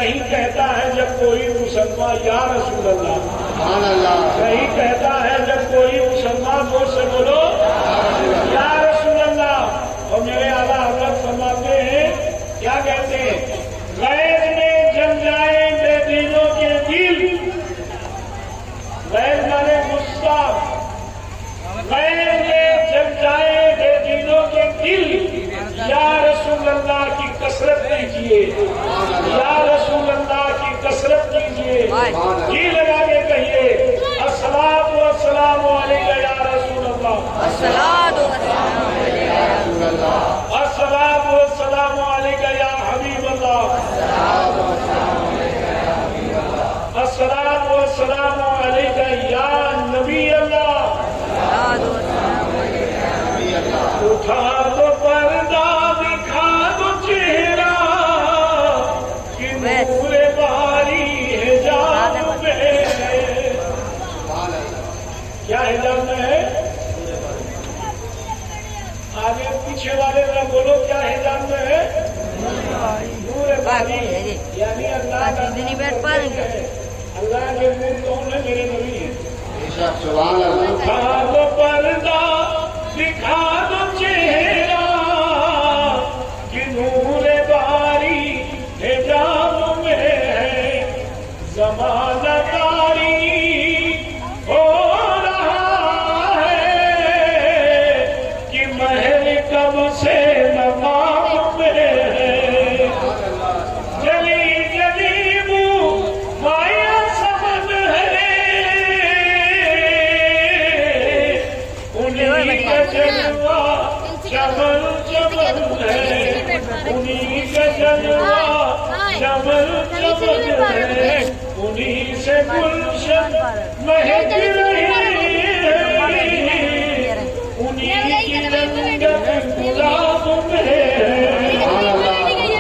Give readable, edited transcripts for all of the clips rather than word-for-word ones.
صحیح کہتا ہے جب کوئی مسلمان یا رسول اللہ، صحیح کہتا ہے جب کوئی مسلمان زور سے بولو یا رسول اللہ۔ اور میرے اعلیٰ حضرت فرماتے ہیں، کیا کہتے ہیں؟ غیر میں جل جائیں بے دینوں کے دل، غیر مانے غصہ، غیر میں جل جائیں بے دینوں کے دل، یا رسول اللہ کی کثرت کیجیے، یا رسول اللہ کی کثرت کیجیے، جی لگا کے کہیے الصلاۃ والسلام علیکہ یا رسول اللہ، الصلاۃ والسلام علیکہ یا رسول اللہ، الصلاۃ والسلام علیکہ یا حبیب اللہ، الصلاۃ والسلام علیکہ یا نبی اللہ۔ اٹھا دو پردہ دکھا دو چہرہ کہ نور باری حجاب میں ہے۔ کیا حجاب میں ہے؟ آگے پیچھے والے ذرا بولو، کیا حجاب میں ہے؟ نور باری، یعنی اللہ کا اللہ کے نور کون ہے؟ میرے نبی ہیں۔ اٹھا دو پردہ دکھا دو چہرہ کہ نور باری حجاب میں ہے، زمانہ داری ہو رہا ہے کہ محل کب سے نقاب میں ہے، جلی جلی بو مایا سمجھ ہے، انہیں کا جلوہ چمن چمن ہے، انہیں کا جلوہ چمن چمن ہے، انہیں سے گلشن مہک رہی ہے، انہیں کی رنگت گلاب میں ہے،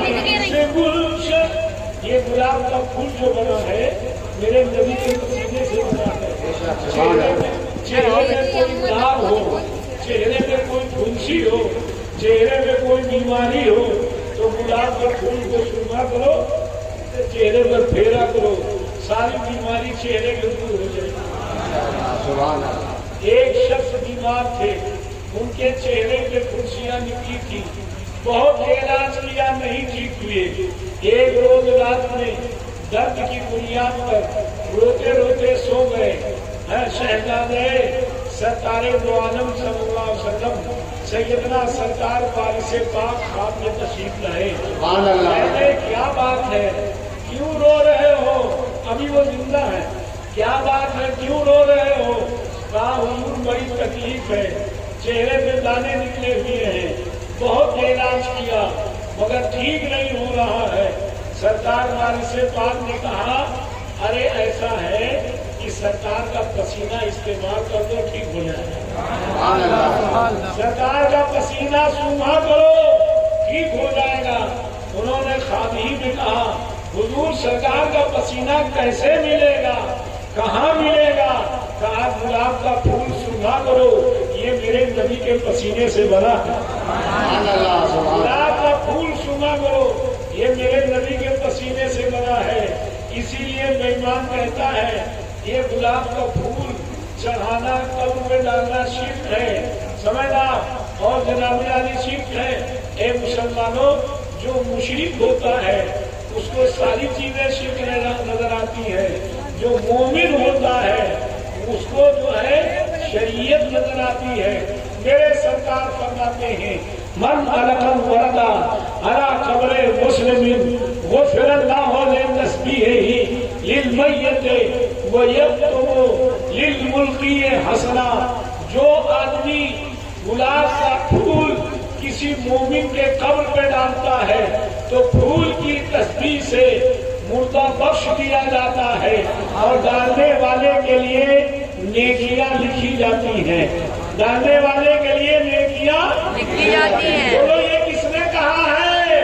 انہیں سے گلشن۔ یہ گلاب کا پھول جو بنا ہے میرے نبی کے پسینے سے بنا ہے۔ چہرے میں کوئی داغ ہو، چہرے میں کوئی پھنسی ہو، چہرے میں کوئی بیماری ہو تو گلاب کے پھول کو سرما کرو، چہرے پر پھیرا کرو، ساری بیماری چہرے کے دور ہو جائے۔ ایک شخص بیمار تھے، ان کے چہرے پہ پھنسیاں نکلی تھی، بہت علاج کیا نہیں ٹھیک ہوئے۔ ایک روز رات میں درد کی بنیاد پر روتے روتے سو گئے۔ شہزادے سرکار دو عالم صلی اللہ علیہ وسلم سیدنا سرکار وارث پاک خواب میں تشریف لائے۔ کہتے کیا بات ہے، کیوں رو رہے ہو؟ ابھی وہ زندہ ہے۔ کیا بات ہے، کیوں رو رہے ہو؟ کہا حضور بڑی تکلیف ہے، چہرے پہ دانے نکلے ہوئے ہیں، بہت علاج کیا مگر ٹھیک نہیں ہو رہا ہے۔ سرکار وارث پاک نے کہا ارے ایسا ہے کہ سرکار کا پسینہ استعمال کر دو، ٹھیک ہو جائے گا۔ سرکار کا پسینہ سوکھا کرو، ٹھیک ہو جائے گا۔ انہوں نے خواب ہی میں کہا حضور سرکار کا پسینہ کیسے ملے گا، کہاں ملے گا؟ کہا گلاب کا پھول سوکھا کرو، یہ میرے نبی کے پسینے سے بنا ہے۔ گلاب کا پھول سوکھا کرو، یہ میرے نبی کے پسینے سے بنا ہے۔ اسی لیے مہمان کہتا ہے یہ گلاب کا پھول چڑھانا قبر میں ڈالنا شرک ہے، سمجھنا، اور جناب علی شرک ہے۔ اے مسلمانوں، جو مشرک ہوتا ہے اس کو ساری چیزیں شرک نظر آتی ہے، جو مومن ہوتا ہے اس کو جو ہے شریعت نظر آتی ہے۔ میرے سرکار فرماتے ہیں من خلق الورد علی قبر مسلم غفر اللہ لتسبیحہ للمیت ویکتب للملقی حسنا۔ جو آدمی گلاب کا پھول کسی مومن کے قبر پہ ڈالتا ہے تو پھول کی تسبیح سے مردہ بخش دیا جاتا ہے اور ڈالنے والے کے لیے نیکیاں لکھی جاتی ہیں، ڈالنے والے کے لیے نیکیاں لکھی جاتی ہیں۔ بولو یہ کس نے کہا ہے؟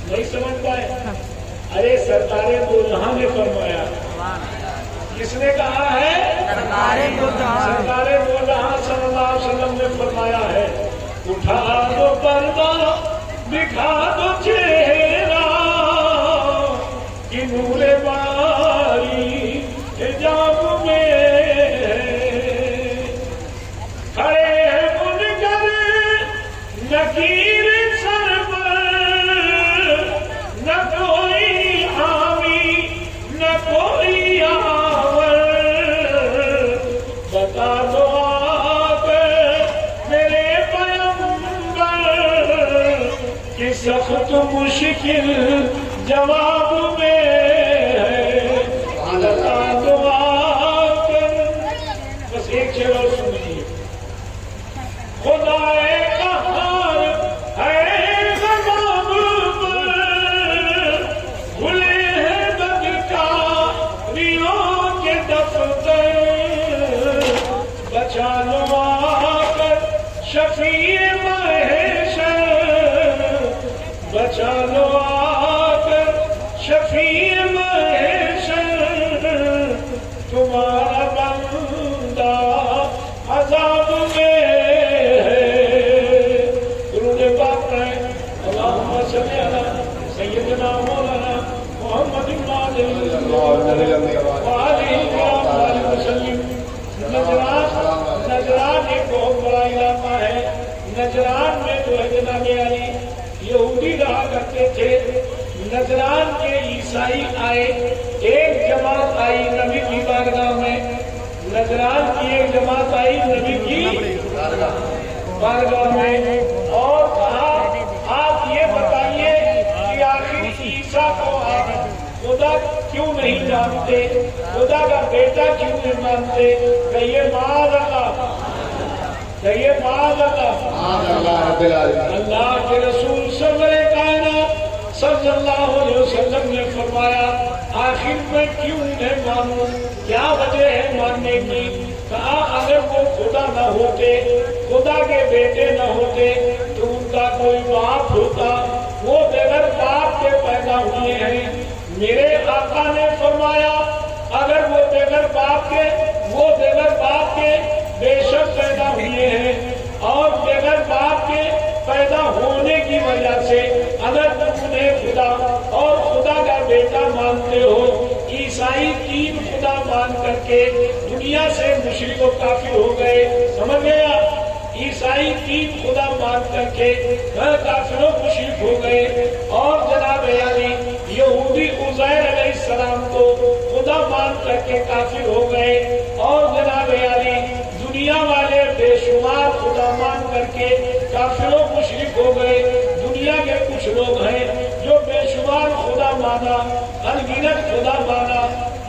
نہیں سمجھ پائے؟ ارے سرکار دو جہاں نے فرمایا۔ کس نے کہا ہے؟ سرکار دو جہاں صلی اللہ علیہ وسلم نے فرمایا ہے اٹھا دو پردہ دکھا دو چہرہ نکیر سر پر نہ کوئی حامی نہ کوئی آور، بتا دو آ کر میرے پیغمبر کہ سخت مشکل جواب میں ہے، بتا دو آ کر۔ بس ایک شعر اور سنیے، خدا قہار ہے زبان پر، کھلے ہیں بدکاریوں کے دفتر، بچا لو آ کر شفیع محشر، بچا لو آ کر شفیع محشر، تمہارا بندہ عذاب میں ہے۔ درود پاک پڑھیں، اللہم صلی علی سیدنا مولانا محمد وآلہ وسلم۔ نجران ایک بہت بڑا علاقہ ہے، نجران میں جو ہے جناب علی یہودی رہا کرتے تھے، نجران کے عیسائی آئے، ایک جماعت آئی نبی کی بارگاہ میں، نجران کی ایک جماعت آئی نبی کی بارگاہ میں اور کہا آپ یہ بتائیے کہ آخر عیسیٰ کو آپ خدا کیوں نہیں مانتے، خدا کا بیٹا کیوں نہیں مانتے؟ کہیے معاذ اللہ، کہیے معاذ اللہ۔ اللہ کے رسول سرور کائنات صلی اللہ علیہ وسلم نے فرمایا آخر میں کیوں انہیں مانوں، کیا وجہ ہے ماننے کی؟ کہا اگر وہ خدا نہ ہوتے، خدا کے بیٹے نہ ہوتے تو ان کا کوئی باپ ہوتا، وہ بغیر باپ کے پیدا ہوئے ہیں۔ میرے آقا نے فرمایا اگر وہ بغیر باپ کے، وہ بغیر باپ کے بے شک پیدا ہوئے ہیں، اور بغیر باپ کے پیدا ہونے کی وجہ سے اگر تم انہیں خدا اور خدا کا بیٹا مانتے ہو، عیسائی تین خدا مان کر کے دنیا سے مشرک و کافر ہو گئے، سمجھ گیا؟ عیسائی تین خدا مان کر کے کافر و مشرک ہو گئے، اور جناب یعنی یہودی عزیر علیہ السلام کو خدا مان کر کے کافر ہو گئے، اور جناب یعنی دنیا والے بے شمار خدا مان کر کے کافر و مشرک ہو گئے۔ دنیا کے کچھ لوگ ہیں جو بے شمار خدا مانا، انگنت خدا مانا،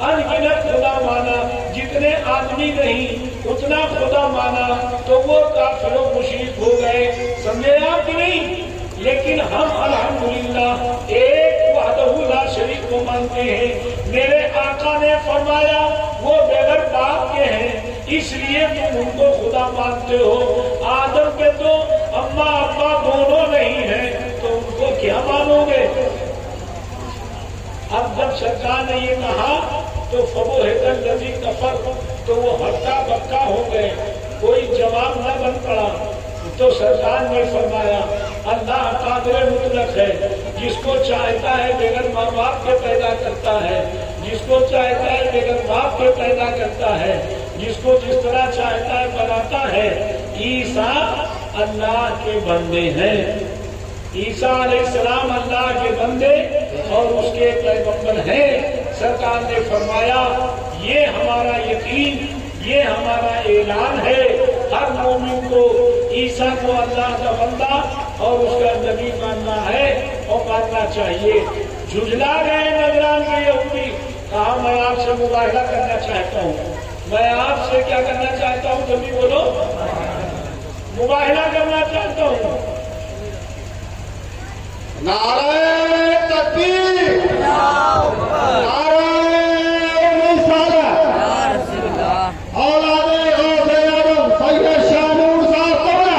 انگنت خدا مانا، جتنے آدمی نہیں اتنا خدا مانا، تو وہ کافر و مشرک ہو گئے، سمجھے آپ کہ نہیں؟ لیکن ہم الحمدللہ ایک وحدہ لا شریک کو مانتے ہیں۔ میرے آقا نے فرمایا وہ بغیر باپ کے ہیں، اس لیے تم ان کو خدا مانتے ہو۔ آدم کے تو اماں ابا دونوں نہیں ہیں تو ان کو کیا مانو گے؟ اب جب سرکار نے یہ کہا تو فبہت الذی کفر، تو وہ ہکا بکا ہو گئے، کوئی جواب نہ بن پڑا۔ تو سرکار نے فرمایا اللہ قادر مطلق ہے، جس کو چاہتا ہے بغیر ماں باپ کے پیدا کرتا ہے، جس کو چاہتا ہے بغیر باپ کے پیدا کرتا ہے، جس کو جس طرح چاہتا ہے بناتا ہے۔ عیسیٰ اللہ کے بندے ہیں، عیسیٰ علیہ السلام اللہ کے بندے اور اس کے پیغمبر ہیں۔ سرکار نے فرمایا یہ ہمارا یقین، یہ ہمارا اعلان ہے، ہر مومن کو عیسیٰ کو اللہ کا بندہ اور اس کا نبی ماننا ہے اور ماننا چاہیے۔ جھجلا گئے نجران کے یہودی، کہا میں آپ سے مباہلہ کرنا چاہتا ہوں، میں آپ سے کیا کرنا چاہتا ہوں؟ جب بھی بولو، مباہلہ کرنا چاہتا ہوں۔ نعرہ تکبیر، نعرہ رسالت، اولاد اعظم سید شاہ نور صاحب طبلہ،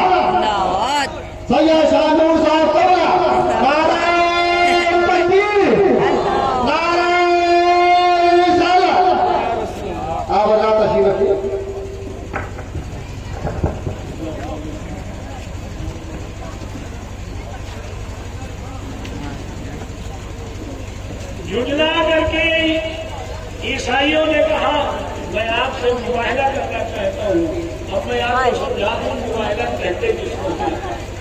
سید شاہ نور صاحب طبلہ، نعرہ تکبیر، نعرہ رسالت۔ آپ اجازت تشریف رکھیے۔ جھجلا کر کے عیسائیوں نے کہا میں آپ سے مباہلہ کرنا چاہتا ہوں۔ اب میں آپ کو سمجھا دوں مباہلہ کہتے جس کو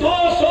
200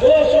200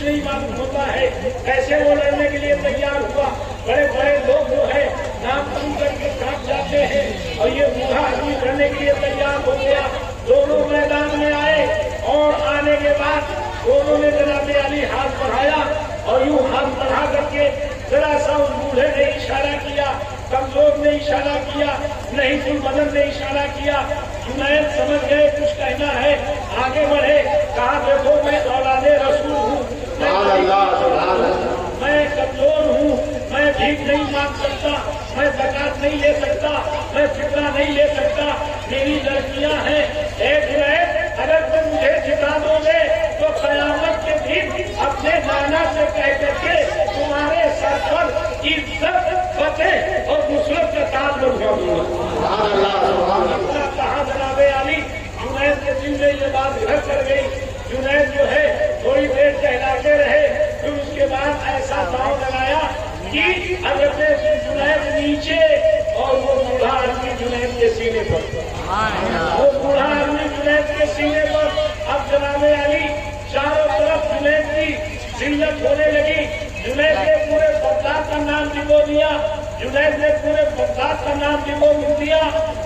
کچھ نہیں معلوم ہوتا ہے کیسے وہ لڑنے کے لیے تیار ہوا. بڑے بڑے لوگ جو ہے نام سن کر کے کاٹ جاتے ہیں اور یہ بوڑھا آدمی لڑنے کے لیے تیار ہو گیا. دونوں میدان میں آئے اور آنے کے بعد دونوں نے جناب علی ہاتھ بڑھایا اور یوں ہاتھ بڑھا کر کے ذرا سا اس بوڑھے نے اشارہ کیا, کمزور نے اشارہ کیا, نہیں فل بدن نے اشارہ کیا. جنید سمجھ گئے کچھ کہنا ہے, آگے بڑھے, کہا دیکھو میں اولاد رسول ہوں, میں کمزور ہوں, میں بھیک نہیں مانگ سکتا, میں زکات نہیں لے سکتا, میں فطرہ نہیں لے سکتا, میری لڑکیاں ہیں. اے جنید اگر تم مجھے جتا دو گے تو قیامت کے دن اپنے نانا سے کہہ کر کے تمہارے سر پر عزت, فتح اور نصرت کا تاج بنوا دوں گا. کہا جناب علی, جنید کے دل میں یہ بات گھر کر گئی. جنید جو ہے تھوڑی دیر کہلاتے رہے, پھر اس کے بعد ایسا داؤ لگایا کہ حضرت جنید نیچے اور وہ بوڑھا آدمی جنید کے سینے پر, وہ بوڑھا آدمی جنید کے سینے پر. اب جناب علی چاروں طرف جنید کی ذلت ہونے لگی. جنید نے پورے بغداد کا نام لکھو دیا, جنید نے پورے بغداد کا نام لکھو دیا.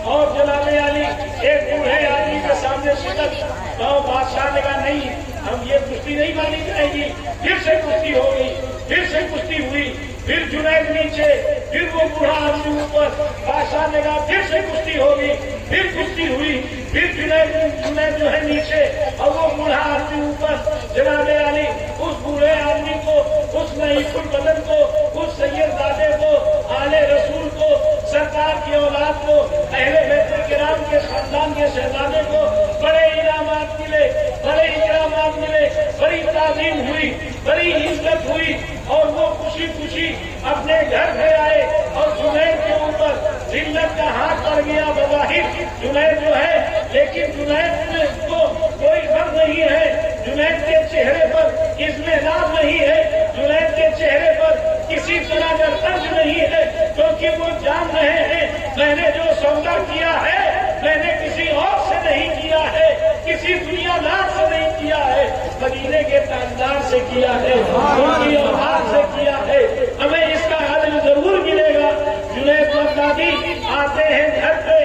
اور جناب علی ایک بوڑھے آدمی کے سامنے شکست, تو بادشاہ نے کہا نہیں, ہم یہ کشتی نہیں مانی جائے گی. پھر سے کشتی ہوگی, پھر سے کشتی ہوئی, پھر جنید نیچے, پھر وہ بوڑھا آدمی اوپر. بادشاہ نے کہا پھر سے کشتی ہوگی, پھر کشتی ہوئی, پھر جنید جو ہے نیچے اور وہ بوڑھا آدمی اوپر. جناب علی اس بوڑھے آدمی کو, اس نحیف البدن کو, اس سید زادے کو, آل رسول کو, سرکار کی اولاد کو, اہل بیت کرام کے خاندان کے شہزادے کو بڑے انعامات ملے, بڑے اکرامات ملے, بڑی تعظیم ہوئی, بڑی عزت ہوئی. اور وہ خوشی خوشی اپنے گھر گئے آئے اور جنید کے اوپر ذلت کا ہاتھ پڑ گیا. بظاہر جنید جو ہے, لیکن جنید کو کوئی غم نہیں ہے, جنید کے چہرے پر اطمینان نہیں ہے, جنید کے چہرے پر کسی طرح کا طرز نہیں ہے, کیونکہ وہ جان رہے ہیں میں نے جو سودا کیا ہے میں نے کسی اور سے نہیں کیا ہے, کسی دنیا دار سے نہیں کیا ہے, مدینے کے تاجدار سے کیا ہے, ان کی اولاد سے کیا ہے. ہمیں اس کا عدل ضرور ملے گا. جنید بغدادی آتے ہیں گھر پہ,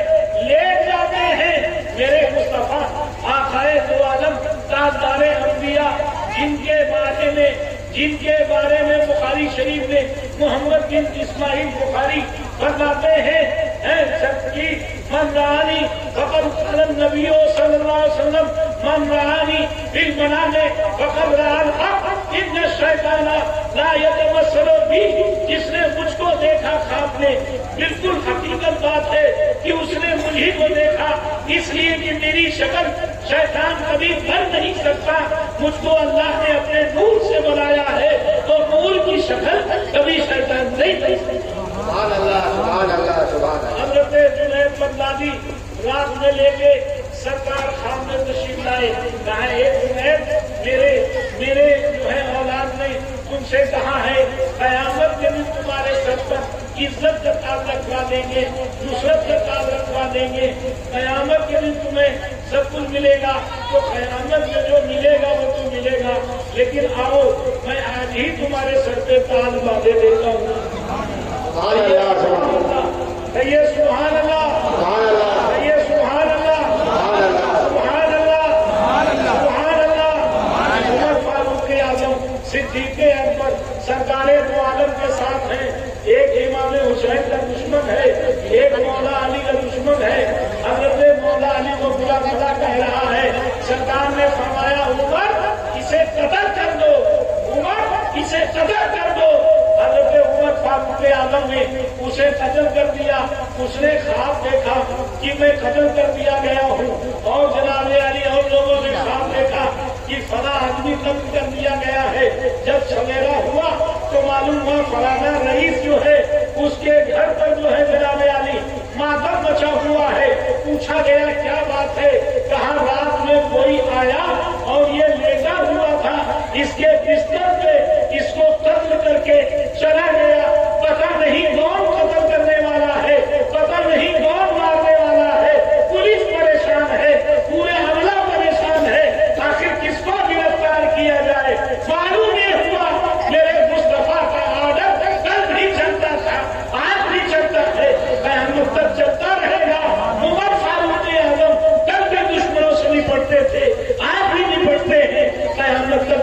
لے جاتے ہیں میرے مصطفیٰ آقائے دو عالم تاجدار انبیاء, جن کے بارے میں بخاری شریف میں محمد بن اسماعیل بخاری فرماتے ہیں من رآنی فقد قال النبی صلی اللہ علیہ وسلم من رآنی بالمنام فقد رأى الحق ان الشیطان لا یتمثل بی. جس نے مجھ کو دیکھا خواب میں, بالکل حقیقت بات ہے کہ اس نے مجھے کو دیکھا, اس لیے کہ میری شکل شیطان کبھی بن نہیں سکتا. مجھ کو اللہ نے اپنے نور سے بنایا ہے تو نور کی شکل کبھی شیطان نہیں بن سکتا. سبحان اللہ, سبحان اللہ, سبحان اللہ. حضرت جنید بغدادی رات میں لے کے سرکار خان میں تشریف لائے. کہا اے جنید میرے جو ہے اولاد نے تم سے کہا ہے قیامت کے دن تمہارے سر پر عزت کا تاج رکھوا دیں گے, نصرت کا تاج رکھوا دیں گے, قیامت کے دن تمہیں سب کچھ ملے گا. تو قیامت میں جو ملے گا وہ تو ملے گا, لیکن آؤ میں آج ہی تمہارے سر پہ تاج باندھے دیتا ہوں. سبحان اللہ, سبحان اللہ, کہیے سبحان اللہ, سبحان اللہ, کہیے سبحان اللہ, سبحان اللہ, سبحان اللہ, سبحان اللہ. عمر فاروق اعظم صدیق اکبر سرکار دو عالم کے ساتھ ہیں. ایک امام حسین کا دشمن ہے, ایک مولا علی کا دشمن ہے. حضرت مولا علی کو برا بھلا کہہ رہا ہے. سرکار نے فرمایا عمر اسے قتل کر دو, عمر اسے قتل کر دو. حضرت عمر فاروق اعظم نے اسے قتل کر دیا. اس نے خواب دیکھا کہ میں قتل کر دیا گیا ہوں, اور جناب علی اور لوگوں نے خواب دیکھا کہ فلاں آدمی قتل کر دیا گیا ہے. جب سویرا ہوا تو معلوم ہوا فلانا رئیس جو ہے اس کے گھر پر جو ہے جناب علی ماتم مچا ہوا ہے. پوچھا گیا کیا بات ہے, کہا رات میں کوئی آیا اور یہ لیٹا ہوا تھا اس کے بستر پہ, اس کو قتل کر کے چلا گیا. پتہ نہیں کون قتل کرنے والا ہے, پتہ نہیں کون مارنے والا ہے. پولیس پریشان ہے, پورے عملہ پریشان ہے, آخر کس کو گرفتار کیا جائے. معلوم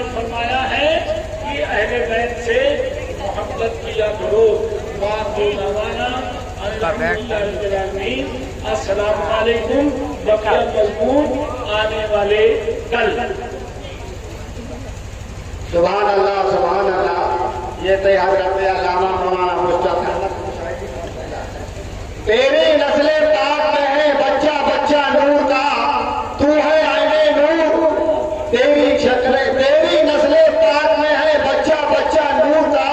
نے فرمایا ہے کہ اہل بیت سے محبت کیا کرو. السلام علیکم. بقیہ مضمون آنے والے کل. سبحان اللہ سبحان اللہ. یہ تیار کرتے علامہ مولانا مصطفی. تیری نسل پاک میں ہے بچہ بچہ نور کا، تو ہے عین نور. تیری شکل تیری نسل پاک میں ہے بچہ بچہ نور کا،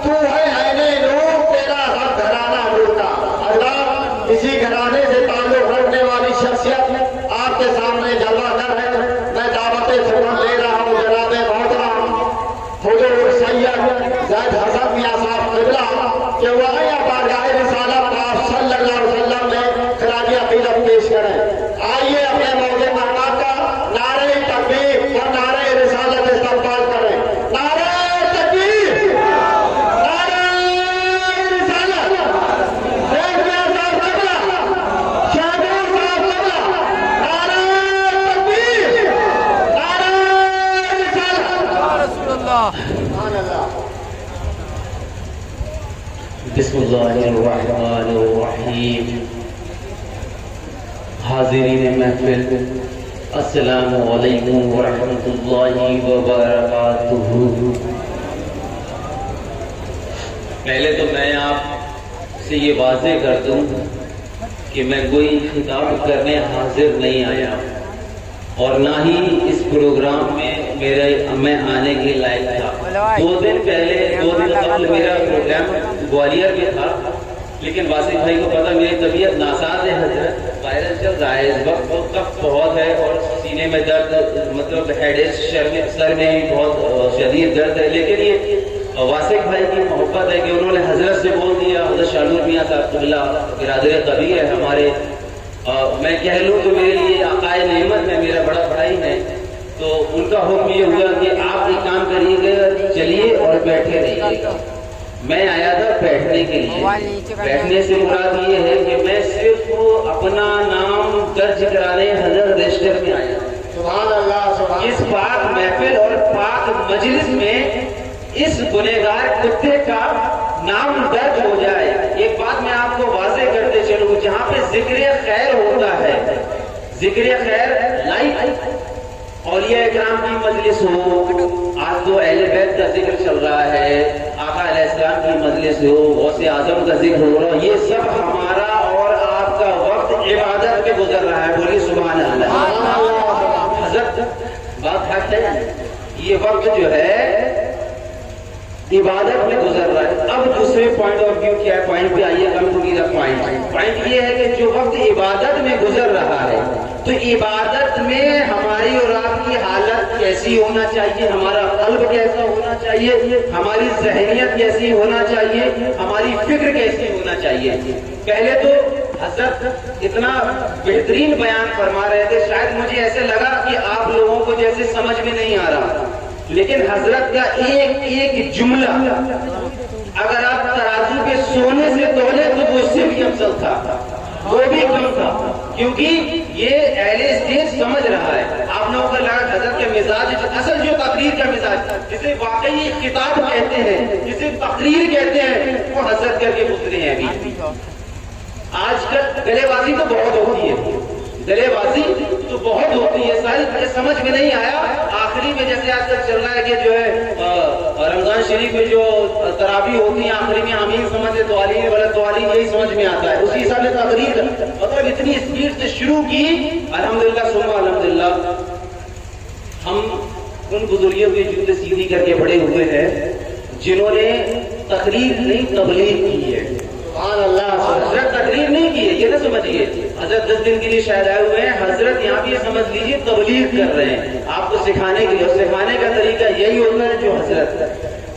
تو ہے عین نور. تیرا ہر گھرانہ نور کا. اللہ اسی گھرانے سے تعلق رکھنے والی شخصیت آپ کے سامنے جلوہ گر ہے. میں دعوت سبحان لے رہا ہوں جناب محترم حضور سید زید حسن میاں صاحب قبلہ کہ وہ آیا بارگاہ رسالت آپ صلی اللہ علیہ وسلم میں خراج عقیدت پیش کریں. آئیے اپنے موضوع مہمان کا نعرہ تکبیر اور نعرہ رسالت استقبال کریں. نعرہ تکبیر، نعرہ رسالت. زید میاں صاحب قبلہ، شہباز صاحب قبلہ. نعرہ تکبیر، نعرہ رسالت. رسول اللہ. سبحان اللہ. بسم اللہ الرحمن الرحیم. حاضرین محفل السلام علیکم ورحمۃ اللہ وبرکاتہ. پہلے تو میں آپ سے یہ واضح کر دوں کہ میں کوئی خطاب کرنے حاضر نہیں آیا اور نہ ہی اس پروگرام میں میں آنے کے لائق تھا. 2 دن قبل میرا پروگرام گوالیار میں تھا، لیکن واسف بھائی کو پتا میری طبیعت ناساز ہے. حضرت وائرس چل رہا ہے اس وقت، کف بہت ہے اور سینے میں درد، مطلب سر میں بھی بہت شدید درد ہے. لیکن یہ واسف بھائی کی محبت ہے کہ انہوں نے حضرت سے بول دیا. حضرت شاہ میاں صاحب قبلہ برادر قبیر ہے ہمارے. میں کہہ لوں تو میرے لیے عقائد نعمت ہے، میرا بڑا بھائی ہے. تو ان کا حکم یہ ہوا کہ آپ ایک کام کریے گا، چلیے اور بیٹھے رہیے گا. میں آیا تھا بیٹھنے کے لیے. بیٹھنے سے مراد یہ ہے کہ میں صرف اپنا نام درج کرانے حضرت رجسٹر میں آیا. سبحان اللہ سبحان. اس پاک محفل اور پاک مجلس میں اس گنہگار کتے کا نام درج ہو جائے. ایک بات میں آپ کو واضح کرتے چلوں، جہاں پہ ذکر خیر ہوتا ہے، ذکر خیر لائک اولیاء اکرام کی مجلس ہو، آج تو اہل بیت کا ذکر چل رہا ہے، آقا علیہ السلام کی مجلس ہو، غوث اعظم کا ذکر ہو رہا ہے، یہ سب ہمارا اور آپ کا وقت عبادت میں گزر رہا ہے. بولیے سبحان اللہ. حضرت بات حق ہے، یہ وقت جو ہے عبادت میں گزر رہا ہے. اب دوسرے پوائنٹ آف ویو کیا ہے؟ پوائنٹ پہ آئیے. کم ٹو دا پوائنٹ یہ ہے کہ جو وقت عبادت میں گزر رہا ہے تو عبادت میں ہماری اور آپ کی حالت کیسی ہونا چاہیے، ہمارا قلب کیسا ہونا چاہیے، ہماری ذہنیت کیسی ہونا چاہیے، ہماری فکر کیسی ہونا چاہیے. پہلے تو حضرت اتنا بہترین بیان فرما رہے تھے، شاید مجھے ایسے لگا کہ آپ لوگوں کو جیسے سمجھ میں نہیں آ رہا، لیکن حضرت کا ایک ایک جملہ اگر آپ ترازو کے سونے سے تولے تو وہ اس سے بھی افضل تھا، وہ بھی کم تھا، کیونکہ یہ اہل اسٹیج سمجھ رہا ہے. آپ لوگوں کو لگا حضرت کے مزاج، اصل جو تقریر کا مزاج جسے واقعی خطاب کہتے ہیں، جسے تقریر کہتے ہیں، وہ حضرت کر کے گزرے ہیں. ابھی آج کل گلے بازی تو بہت ہوتی ہے، گلے بازی تو بہت ہوتی ہے، ساری مجھے سمجھ میں نہیں آیا. آخری میں جیسے آج کل چل رہا ہے کہ جو ہے رمضان شریف میں جو تراویح ہوتی ہیں آخری میں آمین سمجھے توالی والا توالی، یہی سمجھ میں آتا ہے. اسی حساب سے تقریر مطلب اتنی اسپیڈ سے شروع کی. الحمدللہ ثم الحمدللہ ہم ان بزرگوں کی جوتے سیدھی کر کے بڑے ہوئے ہیں جنہوں نے تقریر نہیں تبلیغ کی ہے. سبحان اللہ. حضرت تقریر نہیں کی ہے، یہ نہ سمجھیے حضرت 10 دن کے لیے شاید آئے ہوئے ہیں. حضرت یہاں بھی سمجھ لیجیے تبلیغ کر رہے ہیں آپ کو سکھانے کے لیے، اور سکھانے کا طریقہ یہی ہوتا ہے جو حضرت.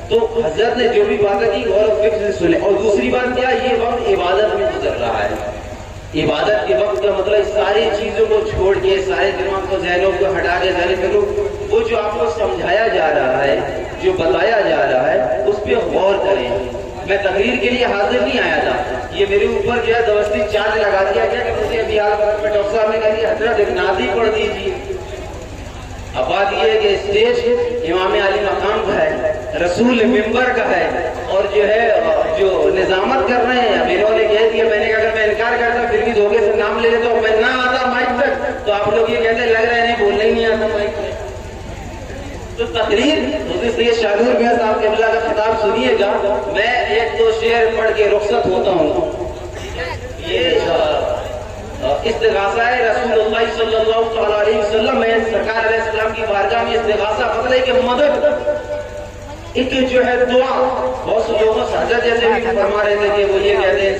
تو حضرت نے جو بھی باتیں کی غور و فکر سے سنے. اور دوسری بات کیا، یہ وقت عبادت میں گزر رہا ہے. عبادت کے وقت کا مطلب ساری چیزوں کو چھوڑ کے، سارے دماغ کو ذہنوں کو ہٹا کے ذہن کرو، وہ جو آپ کو سمجھایا جا رہا ہے، جو بتایا جا رہا ہے، اس پہ غور کریں. میں تقریر کے لیے حاضر نہیں آیا تھا، یہ میرے اوپر جو ہے زبردستی چارج لگا دیا گیا کہ مجھے ابھی حال وقت میں ڈاکٹر صاحب نے کہا کہ حضرت ایک نعت ہی پڑھ دیجیے. اب بات یہ ہے کہ اسٹیج امام علی مقام کا ہے، رسول ممبر کا ہے، اور جو ہے جو نظامت کر رہے ہیں، اب انہوں نے کہہ دیا، میں نے کہا اگر میں انکار کرتا پھر بھی دھوکے سے نام لے لیتا ہوں، میں نہ آتا مائک تک تو آپ لوگ یہ کہتے لگ رہے نہیں بولنا ہی نہیں آتا مائک تک. تو تقریر حضرت سید شاہ نور میاں صاحب قبلہ کا خطاب سنیے گا. میں ایک دو شعر پڑھ کے رخصت ہوتا ہوں. یہ استغاثہ ہے رسول اللہ صلی اللہ علیہ وسلم میں سرکار علیہ السلام کی بارگاہ میں استغاثہ مطلب ہے کہ مدد، ایک جو ہے دعا. بہت سے لوگوں سے حضرت جیسے بھی فرما رہے تھے کہ وہ یہ کہتے ہیں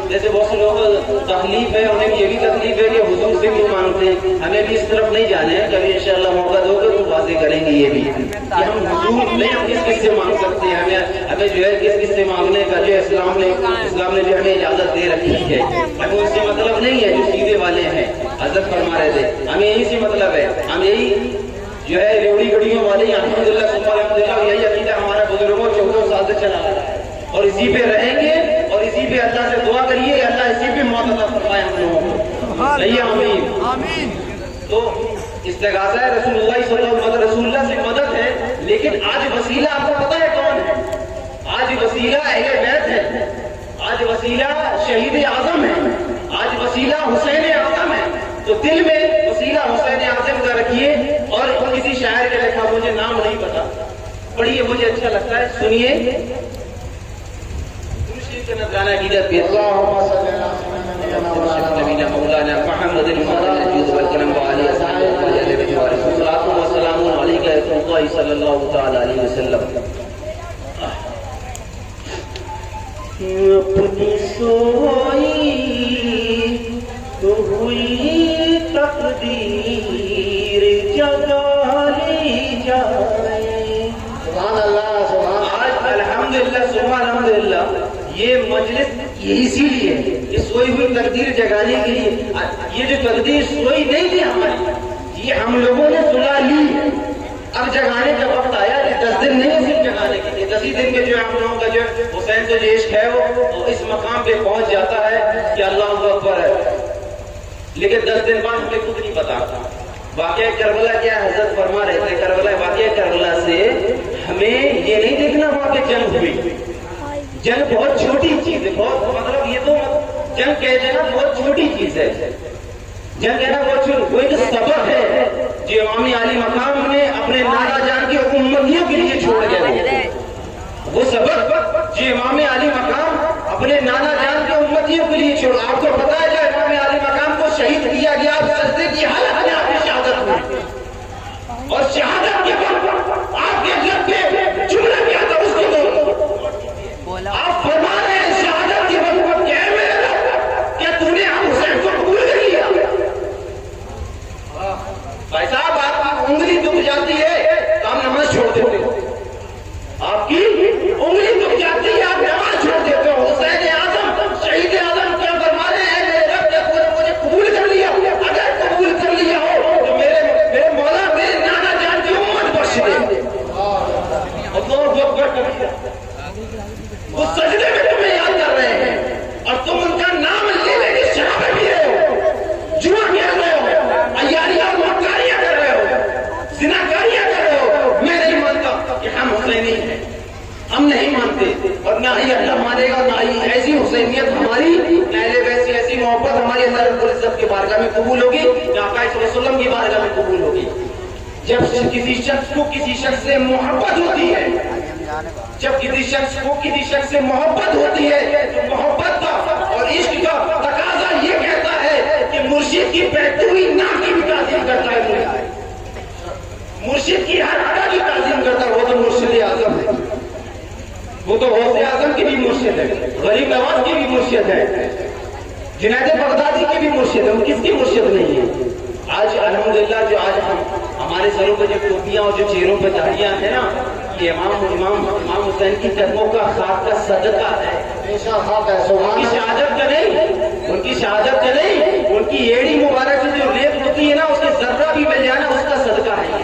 جیسے بہت سے لوگوں کو تکلیف ہے، انہیں یہ بھی تکلیف ہے کہ حضور سے بھی مانگتے ہیں. ہمیں بھی اس طرف نہیں جانے ہیں، کبھی انشاءاللہ موقع دو گے تو واضح کریں گے یہ بھی کہ ہم حضور نہیں ہم کس کس سے مانگ سکتے ہیں. ہمیں جو ہے کس کس سے مانگنے کا جو اسلام نے جو ہمیں اجازت دے رکھی ہے. ہمیں اس سے مطلب نہیں ہے جو سیدھے والے ہیں. حضرت فرما رہے تھے ہمیں یہی سے مطلب ہے، ہم یہی جو ہے ریوڑی گڑیوں والے الحمدللہ الحمدللہ یہی عقیدہ ہمارا بزرگوں 14 سال سے چلا آ رہا ہے، اور اسی پہ رہیں گے، اور اسی پہ اللہ سے دعا کریے اللہ اسی پہ موت عطا فرمائے ہم لوگوں کو. صحیح آمین. تو استغاثہ ہے رسول اللہ صلی اللہ علیہ وسلم، رسول اللہ سے مدد ہے. لیکن آج وسیلہ آپ کو پتا ہے کون ہے؟ آج وسیلہ اہل بیت ہے، آج وسیلہ شہید اعظم ہے، آج وسیلہ حسین اعظم ہے. تو دل میں وسیلہ حسین اعظم کا رکھیے. اور کسی شاعر کے لکھا، مجھے نام نہیں پتا، پڑھیے مجھے اچھا لگتا ہے، سنیے. نذرانہ عقیدت بھی مولانا محمد الموجود والکرم علیہ الصلوۃ والسلام علیک یا رسول اللہ صلی اللہ تعالی علیہ وسلم. اپنی سوئی تو ہوئی تقدیر جگا لی جائے. سبحان اللہ سبحان. آج الحمدللہ سبحان الحمدللہ یہ مجلس اسی لیے یہ سوئی ہوئی تقدیر جگانے کے لیے. یہ جو تقدیر سوئی نہیں تھی ہماری، یہ ہم لوگوں نے سلا لی. اب جگانے کا وقت آیا. 10 دن نہیں صرف جگانے کے لیے، 10 ہی دن میں جو آپ لوگوں کا جو حسین سے جو عشق ہے وہ اس مقام پہ پہنچ جاتا ہے کہ اللہ اکبر ہے. لیکن 10 دن بعد ہمیں خود نہیں پتا. واقعہ کربلا کیا حضرت فرما رہے تھے، کربلا واقعہ کربلا سے ہمیں یہ نہیں دیکھنا وہاں پہ جنگ ہوئی. جنگ بہت چھوٹی چیز ہے، بہت مطلب یہ تو جنگ کہہ دینا بہت چھوٹی چیز ہے. جنگ کہنا بہت چھوٹی، وہ ایک سبق ہے جو امام علی مقام نے اپنے نانا جان کی امتیوں کے لیے چھوڑ گئے. وہ سبق جو امام علی مقام اپنے نانا جان کے امتیوں کے لیے چھوڑ. آپ کو پتا ہے جو امام علی مقام کو شہید کیا گیا، سجدے کی حالت میں آپ کی شہادت ہوئی، اور شہادت کے وقت آپ کے لب پہ جملہ کیا تھا اس کو دو. آپ فرما رہے ہیں شہادت کے وقت کیا ہے میرے رب، کیا تو نے ہم حسین کو قبول کر لیا؟ بھائی صاحب آپ کی انگلی دکھ جاتی ہے تو ہم نماز چھوڑ دیتے ہو. آپ کی انگلی دکھ جاتی ہے آپ نماز چھوڑ دیتے ہو. حسین اعظم شہید اعظم کیا فرما رہے ہیں میرے رب کیا تو نے مجھے قبول کر لیا؟ اگر قبول کر لیا ہو تو میرے مولا میرے نانا جان کی امت بخش دے. اللہ اکبر کبیرہ. وہ سجدے میں تمہیں یاد کر رہے ہیں اور تم ان کا نام لے لے کے شرابیں پی رہے ہو، جوا کھیل رہے ہو، عیاریاں اور مکاریاں کر رہے ہو، زناکاریاں کر رہے ہو. میں نہیں مانتا کہ ہم حسینی ہیں، ہم نہیں مانتے، اور نہ ہی اللہ مانے گا، نہ ہی ایسی حسینیت ہماری، نہ ایسی ایسی محبت ہماری اللہ رب العزت کی بارگاہ میں قبول ہوگی، نہ آقا صلی اللہ علیہ وسلم کی بارگاہ میں قبول ہوگی. جب کسی شخص کو کسی شخص سے محبت ہوتی ہے، جب کسی شخص کو کسی شخص سے محبت ہوتی ہے تو محبت کا اور عشق کا تقاضا یہ کہتا ہے کہ مرشد کی بہتی ہوئی نام کی بھی تعظیم کرتا ہے. مرشد کی ہر ادا کی تعظیم کرتا ہے. وہ تو مرشد اعظم ہے، وہ تو غوث اعظم کی بھی مرشد ہے، غریب نواز کی بھی مرشد ہے، جنید بغدادی کی بھی مرشد ہے. وہ کس کی مرشد نہیں ہے؟ آج الحمدللہ جو آج ہمارے سروں پہ جو ٹوپیاں اور جو چہروں پہ داڑیاں ہیں نا، یہ امام حسین کی قدموں کا خاک کا صدقہ ہے. ان کی شہادت کا نہیں، ان کی شہادت کا نہیں، ان کی ایڑی مبارک سے جو ریت ہوتی ہے نا اس کے ذرہ بھی مل جانا اس کا صدقہ ہے.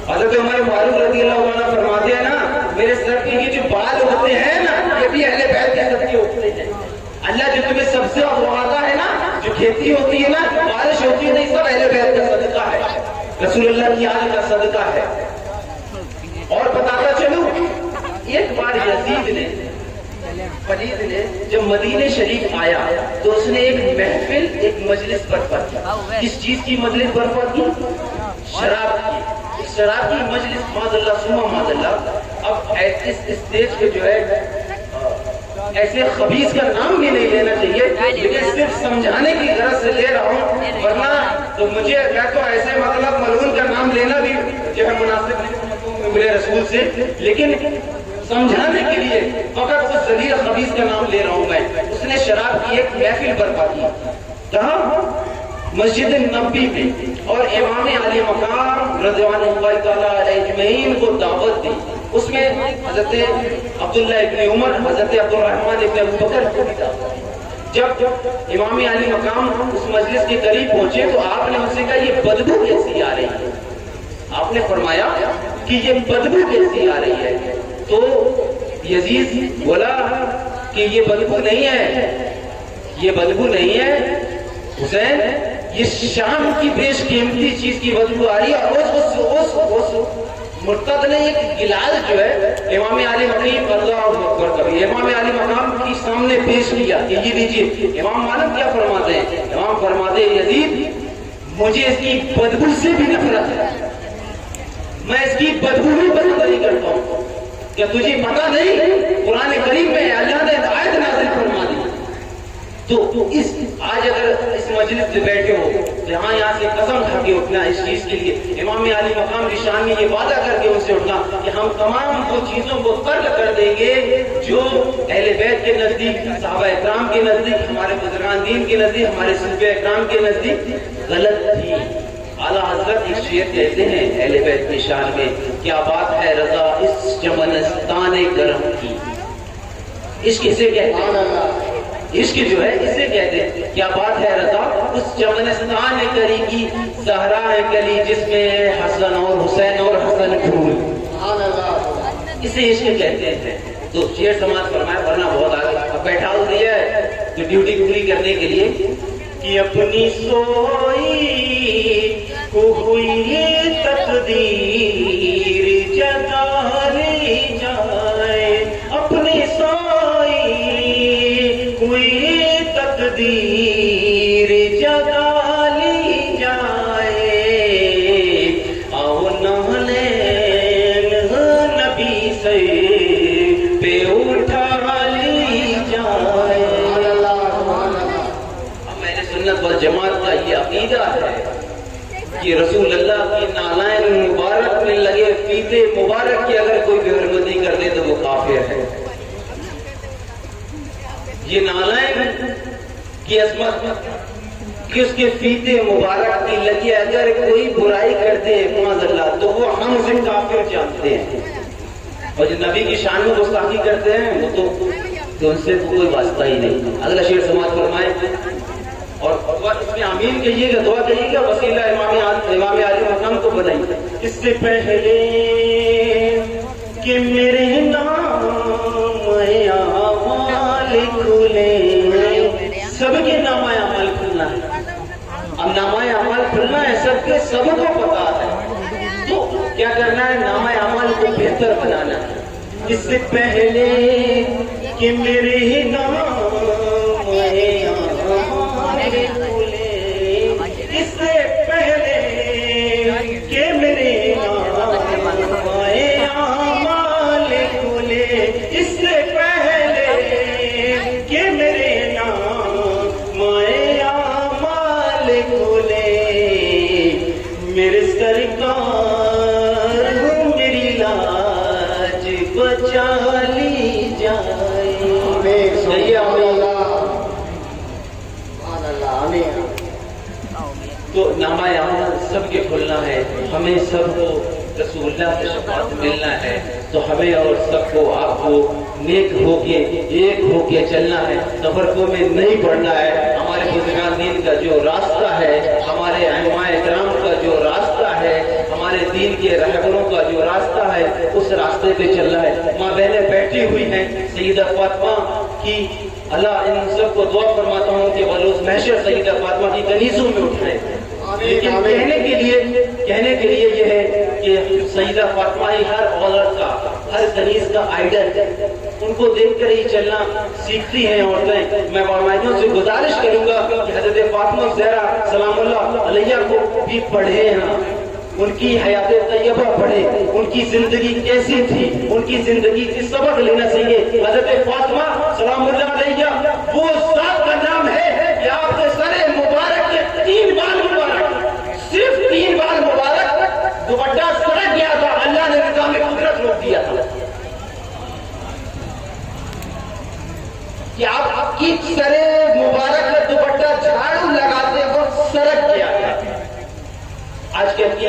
حضرت عمر فاروق رضی اللہ عنہ فرماتے ہیں نا، میرے سر کے یہ جو بال ہوتے ہیں نا یہ بھی اہل بیت کے صدقے ہوتے ہیں. اللہ جو تمہیں سب سے اگواتا ہے نا، جو کھیتی ہوتی ہے نا، بارش ہوتی ہے نا، یہ سب اہل بیت کا صدقہ ہے. رسول اللہ کی آل کا صدقہ ہے۔ اور بتاتا چلوں، ایک بار یزید نے پلید نے جب مدینہ شریف آیا تو اس نے ایک محفل، ایک مجلس برپا کی۔ کس چیز کی مجلس برپا کی؟ شراب کی۔ شراب کی مجلس، معاذ اللہ ثم معاذ اللہ۔ اب اس اسٹیج پہ جو ہے ایسے خبیث کا نام بھی نہیں لینا چاہیے، لیکن صرف سمجھانے کی غرض سے لے رہا ہوں، ورنہ تو مجھے میں تو ایسے مطلب ملعون کا نام لینا بھی جو ہے مناسب نہیں ملے رسول سے، لیکن سمجھانے کے لیے فقط اس ذلیل خبیث کا نام لے رہا ہوں میں۔ اس نے شراب کی ایک محفل برپا کی، کہاں؟ مسجد نبوی میں، اور امام علی مقام رضوان اللہ تعالیٰ علیہ اجمعین کو دعوت دی۔ اس میں حضرت عبداللہ ابن عمر، حضرت عبد الرحمن ابن ابو بکر کو بھی دعوت دی۔ جب امام علی مقام اس مجلس کے قریب پہنچے تو آپ نے ان سے کہا یہ بدبو کیسی آ رہی ہے؟ آپ نے فرمایا کہ یہ بدبو کیسی آ رہی ہے؟ تو یزید بولا کہ یہ بدبو نہیں ہے، یہ بدبو نہیں ہے حسین، یہ شام کی بیش قیمتی چیز کی بدبو آ رہی ہے۔ اور اس مرتد نے ایک گلاس جو ہے امام علی مقام اللہ اکبر کبھی امام علی مقام کی سامنے پیش کیا کہ یہ لیجیے۔ امام مالک کیا فرماتے ہیں؟ امام فرماتے ہیں یزید مجھے اس کی بدبو سے بھی نفرت ہے، میں اس کی بدبو بھی بند نہیں کرتا ہوں۔ کیا تجھے پتا نہیں قرآن کریم میں اللہ نے آیت نازل فرما دی؟ تو اس آج اگر اس مجلس میں بیٹھے ہو تو یہاں سے قسم کھا کے اٹھنا اس چیز کے لیے، امام علی مقام کی شان میں یہ وعدہ کر کے ان سے اٹھنا کہ ہم تمام وہ چیزوں کو ترک کر دیں گے جو اہل بیت کے نزدیک، صحابہ اکرام کے نزدیک، ہمارے بزرگان دین کے نزدیک، ہمارے صحابہ اکرام کے نزدیک غلط تھی۔ اعلیٰ حضرت ایک شعر کہتے ہیں اہل بیت کی شان میں، کیا بات ہے رضا اس چمنستان گرم کی۔ عشق اسے کہتے ہیں، عشق جو ہے اسے کہتے ہیں، کیا بات ہے رضا اس چمنستان گری کی، زہرا ہے کلی جس میں حسن اور حسین اور حسن پھول، اسے عشق کہتے ہیں۔ تو شعر سماعت فرمایا، ورنہ بہت آگے اب بیٹھا ہو دیا ہے جو ڈیوٹی پوری کرنے کے لیے کہ اپنی سوئی کو ہوئی تقدیر جگا لی جائے، اپنی سوئی کوئی تقدیر جگا لی جائے، آؤ نالین نبی سے پہ اٹھا لی جائے۔ اب میں نے سنت والجماعت کا یہ عقیدہ ہے کہ رسول اللہ کی نالین مبارک میں لگے فیتے مبارک کی اگر کوئی بے حرمتی کر دے تو وہ کافر ہے۔ یہ نالین کی عظمت کہ اس کے فیتے مبارک کی لگے اگر کوئی برائی کر دے معاذ اللہ تو وہ ہم اسے کافر جانتے ہیں، اور جو نبی کی شان میں گستاخی کرتے ہیں وہ تو ان سے کوئی واسطہ ہی نہیں۔ اگلا شعر سماعت فرمائے اور اس میں آمین کہیے گا، دعا کہیے گا، وسیلہ امام علی مقام کو بنائیے۔ اس سے پہلے کہ میرے نام اعمال کھلے، سب کے نام اعمال کھلنا ہے، اب نام اعمال کھلنا ہے، سب کے سب کو پتا ہے، تو کیا کرنا ہے؟ نام اعمال کو بہتر بنانا ہے۔ اس سے پہلے کہ میرے نام اس سے پہلے کہ میرے نام اعمال کھلے، اس سے پہلے کہ میرے نام اعمال کھلے، میرے سرکار میری لاج بچا لی جائے۔ تو نامہ اعمال سب کے کھلنا ہے، ہمیں سب کو رسول اللہ سے شفاعت ملنا ہے، تو ہمیں اور سب کو آپ کو نیک ہو کے ایک ہو کے چلنا ہے، تفرقوں میں نہیں پڑنا ہے۔ ہمارے بزرگان دین کا جو راستہ ہے، ہمارے ائمہ اکرام کا جو راستہ ہے، ہمارے دین کے رہبروں کا جو راستہ ہے، اس راستے پہ چلنا ہے۔ ماں بہنیں بیٹھی ہوئی ہیں، سیدہ فاطمہ کی اللہ ان سب کو دعا فرماتا ہوں کہ بلوز محشر سیدہ فاطمہ کی کنیزوں میں اٹھائے، لیکن کہنے کے لیے کہنے کے لیے یہ ہے کہ سیدہ فاطمہ ہی ہر عورت کا، ہر کنیز کا آئیڈل ہے، ان کو دیکھ کر ہی چلنا سیکھتی ہیں عورتیں۔ میں والدوں سے گزارش کروں گا کہ حضرت فاطمہ زہرا سلام اللہ علیہ کو بھی پڑھیں، ان کی حیات طیبہ پڑھیں، ان کی زندگی کیسی تھی، ان کی زندگی کی سبق لینا چاہیے۔ حضرت فاطمہ سلام اللہ علیہ وہ ذات کا نام ہے کہ آپ کے سر مبارک کے 3 بال مبارک، صرف 3 بال مبارک دوپٹہ سڑک گیا تھا، اللہ نے نظام قدرت روک دیا تھا کہ آپ کی سر مبارک کا دوپٹہ جھاڑو لگاتے وقت سڑک گیا تھا۔ آج کل کی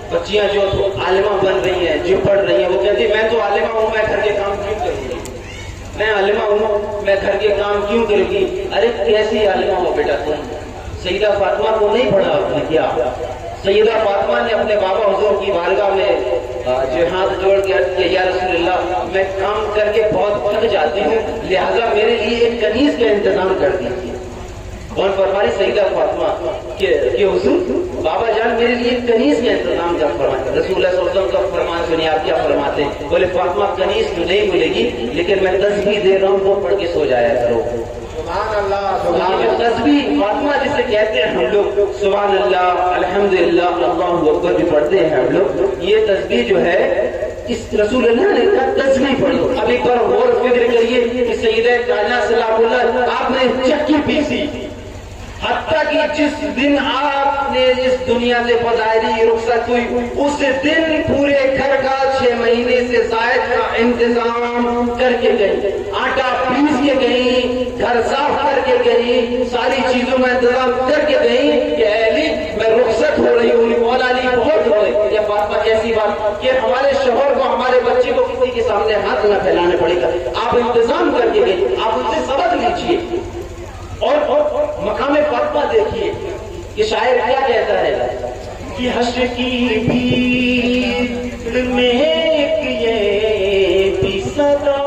بچیاں جو عالمہ بن رہی ہیں، جو پڑھ رہی ہیں، وہ کہتی ہیں میں تو عالمہ ہوں، میں گھر کے کام کیوں کروں گی، میں عالمہ ہوں، میں گھر کے کام کیوں کروں گی۔ ارے کیسی عالمہ ہو بیٹا تم؟ سیدہ فاطمہ کو نہیں پڑھا آپ نے کیا؟ سیدہ فاطمہ نے اپنے بابا حضور کی بارگاہ میں جو ہاتھ جوڑ کے عرض کیا یا رسول اللہ میں کام کر کے بہت تھک جاتی ہوں، لہذا میرے لیے ایک کنیز کا انتظام کر دیجیے۔ کون فرمائی؟ سیدہ فاطمہ کہ حضور بابا جان میرے لیے ایک کنیز کا انتظام کیا فرمائیں۔ رسول اللہ صلی اللہ علیہ وسلم کا فرمان سنیے، آپ کیا فرماتے ہیں؟ بولے فاطمہ کنیز تو نہیں ملے گی، لیکن میں تسبیح دے رہا ہوں، وہ پڑھ کے سو جایا کرو۔ سبحان اللہ، سبحان اللہ۔ تسبیح فاطمہ جسے کہتے ہیں ہم لوگ، سبحان اللہ، الحمدللہ، اللہ اکبر بھی پڑھتے ہیں ہم لوگ، یہ تسبیح جو ہے اس رسول اللہ نے کہا تسبیح پڑھو۔ اب ایک بار غور فکر کریے کہ سیدہ کائنات سلام اللہ آپ نے چکی پیسی، حتیٰ کہ جس دن آپ نے اس دنیا سے بظاہری رخصت ہوئی اس دن پورے گھر کا 6 مہینے سے زائد کا انتظام کر کے گئی، آٹا پیس کے گئی، گھر صاف کر کے گئی، ساری چیزوں کا انتظام کر کے گئی کہ اے علی میں رخصت ہو رہی ہوں، مولا علی بہت ہو رہی۔ یہ فاطمہ کیسی بات کہ ہمارے شوہر کو ہمارے بچے کو کسی کے سامنے ہاتھ نہ پھیلانے پڑے گا، آپ انتظام کر کے گئی، آپ اس سے سبق لیجیے۔ اور مقام فاطمہ دیکھیے کہ شاعر کیا کہتا ہے کہ حشر کی بھیڑ میں ایک یہ بھی صدا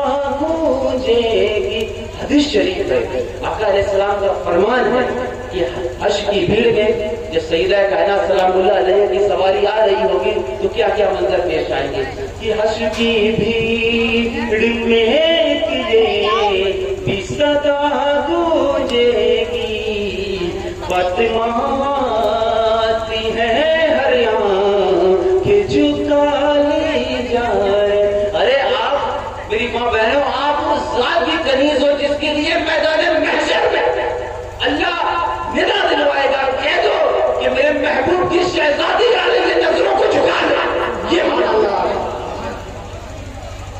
گونجے گی۔ حدیث شریف ہے، آقا علیہ السلام کا فرمان ہے کہ حشر کی بھیڑ میں جب سیدہ کائنات سلام اللہ علیہ کی سواری آ رہی ہوگی تو کیا کیا منظر پیش آئیں گے کہ حشر کی بھیڑ میں ایک یہ بھی صدا گونجے گی، فاطمہ آتی ہے ہر آنکھ جھکا لی جائے۔ ارے آپ میری ماں بہنوں، آپ اس ذات کی کنیز ہو جس کے لیے میدان محشر میں اللہ ندا دلوائے گا، کہہ دو کہ میرے محبوب کی شہزادی عالم کی نظروں کو جھکا دے۔ یہ مانا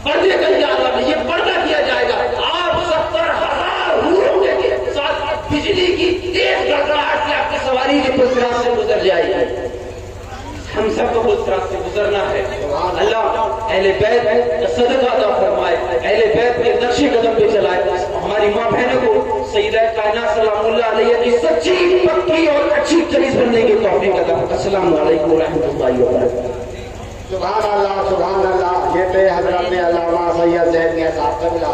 پردے کا اجازت نہیں، یہ پردہ کیا جائے گا۔ آپ 70,000 حوروں کے ساتھ بجلی کی تیز گڑگڑاہٹ سے آپ کی سواری کے پسرات سے گزر جائے گی۔ ہم سب کو پسرات سے گزرنا ہے۔ اللہ اہل بیت کا صدقہ عطا فرمائے، اہل بیت کے نقش قدم پہ چلائے، ہماری ماں بہنوں کو سیدہ کائنات سلام اللہ علیہ کی سچی پکی اور اچھی کنیز بننے کی توفیق عطا فرمائے۔ السلام علیکم ورحمۃ اللہ وبرکاتہ۔ سبحان اللہ، سبحان اللہ۔ یہ تھے حضرت علامہ سید زید میاں صاحب قبلہ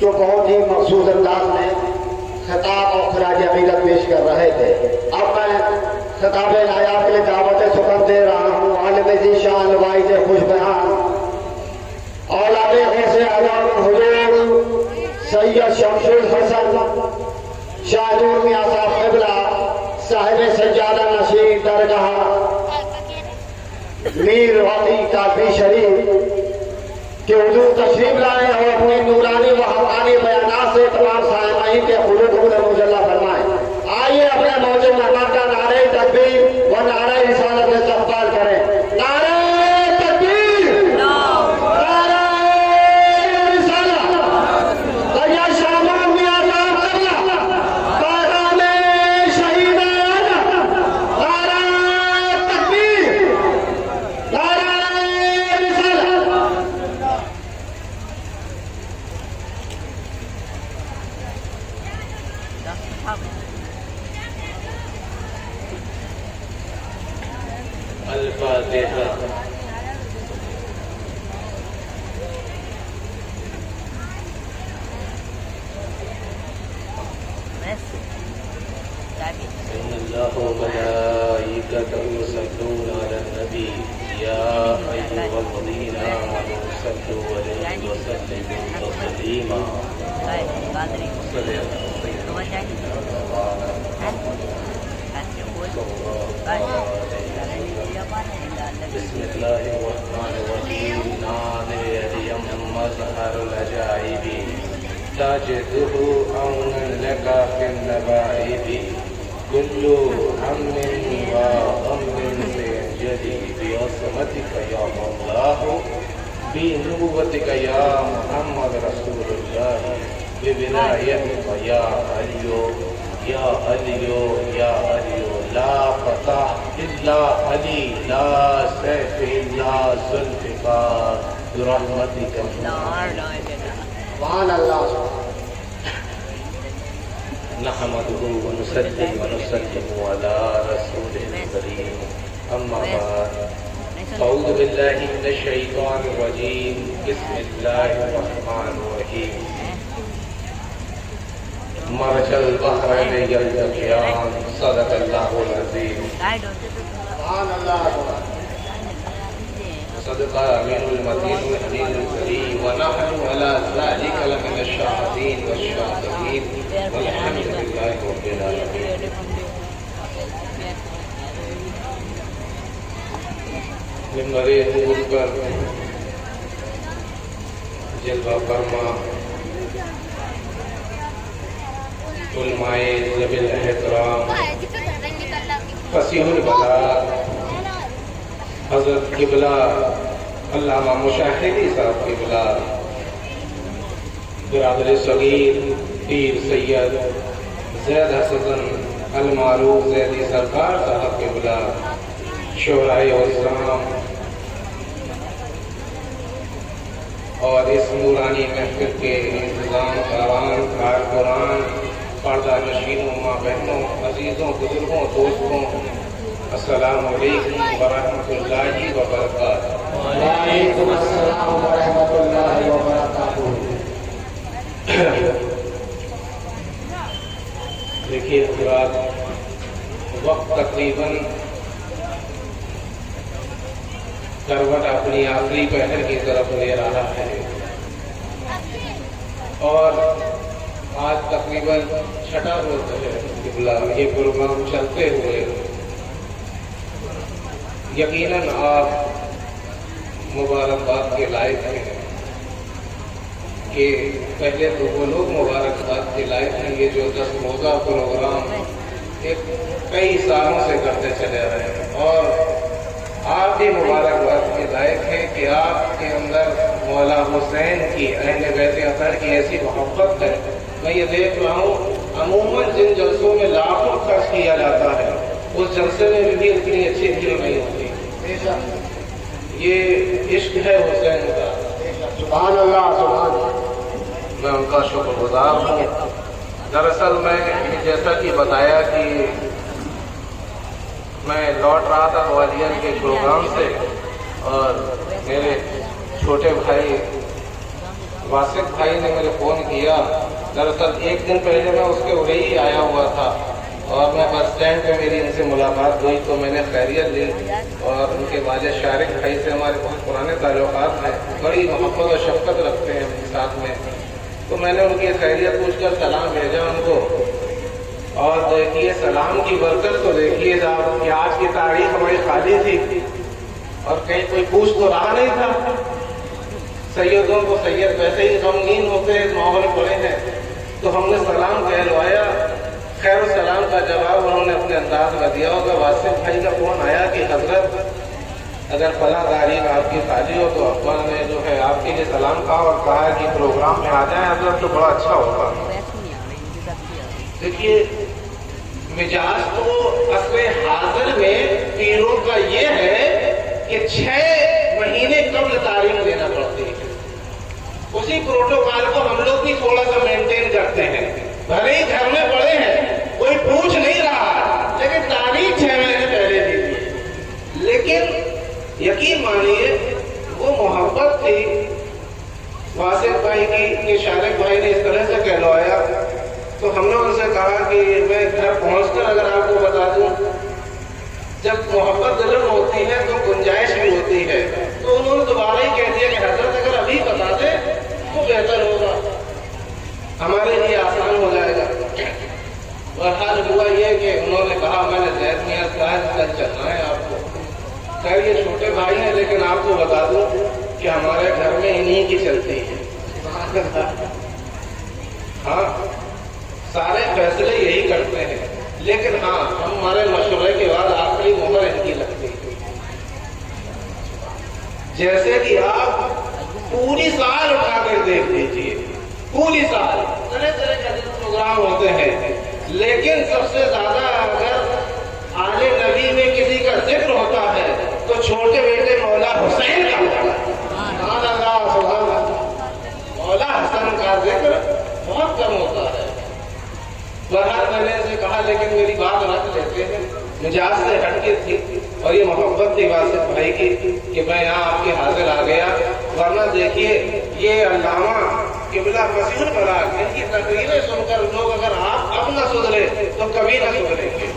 جو بہت ہی مخصوص انداز میں خطاب اور خراج عقیدت پیش کر رہے تھے۔ اب میں خطاب نایاب کے لیے دعوت سخن دے رہا ہوں عالم ذیشان واعظ خوش بیان اولاد غوث اعظم حضور سید شمس الحسن شاہ نور میاں صاحب قبلہ صاحب سجادہ نشین درگاہ میر واقعی کافی شریف کہ حضور تشریف لائے اور اپنے نورانی و حقانی بیانات سے تمام سامعین کے قلوب کو مجلہ فرمائے۔ آئیے اپنے موضوع مہمان کا نعرہ تکبیر و نعرہ رسالت میں استقبال کریں۔ نعرہ تکبیر، نعرہ رسالت، سید شاہ نور میاں صاحب قبلہ پیغام شہیدان، نعرہ تکبیر، نعرہ رسالت۔ تسليما بسم الله الرحمن الرحيم نادر مظهر العجائب تجده عونا لك في النبائب كل هم وغم سينجلي بعصمتك يا مولاه بنبوتك يا محمد رسول الله بولايتك يا علي يا علي يا علي لا فتح إلا علي لا سيف إلا ذوالفقار برحمتك سبحان اللہ. نحمده ونصلي ونسلم على رسوله الكريم أما بعد أعوذ بالله من الشيطان الرجيم بسم الله الرحمن الرحيم مرج البحرين يلتقيان صدق الله العظيم سبحان اللہ. صدق امين المتين الحليم الكريم ونحن على ذلك لمن الشاهدين والشاكرين والحمد لله رب العالمين. منبر نور پر جلوہ فرما علماء ذوی الاحترام فصیح البلاغ حضرت قبلہ علامہ مشاہدی صاحب قبلہ برادر صغیر پیر سید زید حسن المعروف زیدی سرکار صاحب قبلہ شعراء عظام اور اس نورانی محفل کے انتظام کاران کارکنان پردہ نشینوں ماں بہنوں عزیزوں بزرگوں دوستوں السلام علیکم ورحمۃ اللہ وبرکاتہ. وعلیکم السلام ورحمۃ اللہ وبرکاتہ. دیکھیے حضرات وقت تقریباً کروٹ اپنی آخری پہر کی طرف لے رہا ہے اور آج تقریباً چھٹا روز ہے قبلہ یہ پروگرام چلتے ہوئے. یقیناً آپ مبارکباد کے لائق ہیں کہ پہلے تو وہ لوگ مبارکباد کے لائق ہیں یہ جو 10 روزہ پروگرام ایک کئی سالوں سے کرتے چلے رہے ہیں اور آپ بھی مبارکباد کے لائق ہیں کہ آپ کے اندر مولا حسین کی اہل بیت اطہر کی ایسی محبت ہے. میں یہ دیکھ رہا ہوں عموماً جن جلسوں میں لاکھوں خرچ کیا جاتا ہے اس جلسے میں بھی اتنی اچھی فلم نہیں ہوتی. یہ عشق ہے حسین کا. سبحان اللہ. سبحان اللہ. میں ان کا شکر گزار ہوں. دراصل میں جیسا کہ بتایا کہ میں لوٹ رہا تھا گوالیئر کے پروگرام سے اور میرے چھوٹے بھائی واسق بھائی نے مجھے فون کیا. دراصل ایک دن پہلے میں اس کے ارے ہی آیا ہوا تھا اور میں بس اسٹینڈ پہ میری ان سے ملاقات ہوئی تو میں نے خیریت لی اور ان کے والد شارق بھائی سے ہمارے بہت پرانے تعلقات ہیں, بڑی محبت اور شفقت رکھتے ہیں اپنے ساتھ میں. تو میں نے ان کی خیریت پوچھ کر سلام بھیجا ان کو اور دیکھیے سلام کی برکت تو دیکھیے صاحب کہ آج کی تاریخ ہماری خالی تھی اور کہیں کوئی پوچھ تو رہا نہیں تھا. سیدوں کو سید ویسے ہی غمگین ہوتے ہیں اس ماحول پڑے ہیں تو ہم نے سلام کہلوایا. خیر و سلام کا جواب انہوں نے اپنے انداز میں دیا ہوگا. واسف بھائی کا فون آیا کہ حضرت اگر فلاں تاریخ آپ کی خالی ہو تو ابا نے جو ہے آپ کے لیے سلام کہا اور کہا کہ پروگرام میں آ جائیں حضرت تو بڑا اچھا ہوگا. دیکھیے مزاج تو اصل حاضر میں پیروں کا یہ ہے کہ 6 مہینے قبل تاریخ دینا پڑتی ہے. اسی پروٹوکال کو ہم لوگ بھی تھوڑا سا مینٹین کرتے ہیں. بھلے ہی گھر میں پڑے ہیں کوئی پوچھ نہیں رہا لیکن تاریخ 6 مہینے پہلے دیجیے. لیکن یقین مانیے وہ محبت تھی واسف بھائی کی کہ شارق بھائی نے اس طرح سے کہلوایا تو ہم نے ان سے کہا کہ میں گھر پہنچ کر اگر آپ کو بتا دوں جب محبت دلم ہوتی ہے تو گنجائش بھی ہوتی ہے. تو انہوں نے دوبارہ ہی کہہ دیا کہ حضرت اگر ابھی بتا دیں تو بہتر ہوگا. کہ ہمارے گھر میں انہیں کی چلتی ہے. ہاں سارے فیصلے یہی کرتے ہیں، لیکن ہاں ہمارے مشورے کے بعد آخری مہر ان کی لگتی ہے. جیسے کہ آپ پوری سال اٹھا کر دیکھ لیجیے، پوری سال طرح طرح کے پروگرام ہوتے ہیں، لیکن سب سے زیادہ اگر آل نبی میں کسی کا ذکر ہوتا ہے تو چھوٹے بیٹے مولا حسین کا ہوتا ہے. سبحان اللہ سبحان اللہ. مولا حسن کا ذکر بہت کم ہوتا ہے. بہرحال میں نے اسے کہا لیکن میری بات رکھ لیتے ہیں، مجاز سے ہٹ کے تھی اور یہ محبت تھی واسف بھائی کی کہ میں یہاں آپ کے حاضر آ گیا. ورنہ دیکھیے یہ علامہ قبلہ مسیح البلاغ ان کی تقریریں سن کر لوگ اگر آپ اب نہ سدھرے تو کبھی نہ سدھریں گے.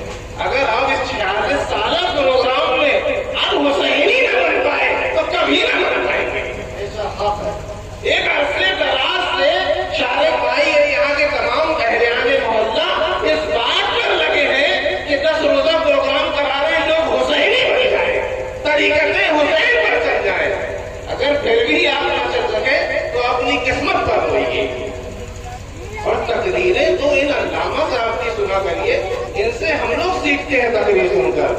اگر آپ اس 46 سالہ پروگرام میں اب حسینی نہ بن پائے تو کبھی نہ بن پائیں گے. ایک عرصے دراز سے شارق بھائی یہاں کے تمام اہلیان محلہ اس بات پر لگے ہیں کہ 10 روزہ پروگرام کرا رہے لوگ حسینی بن جائیں، طریقت حسین پر چل جائیں. اگر پھر بھی آپ نہ چل سکے تو اپنی قسمت پر ہوئیے. اور تقریریں تو ان علامہ صاحب کی سنا کریے، ان سے ہم لوگ سیکھتے ہیں تقریر سن کر.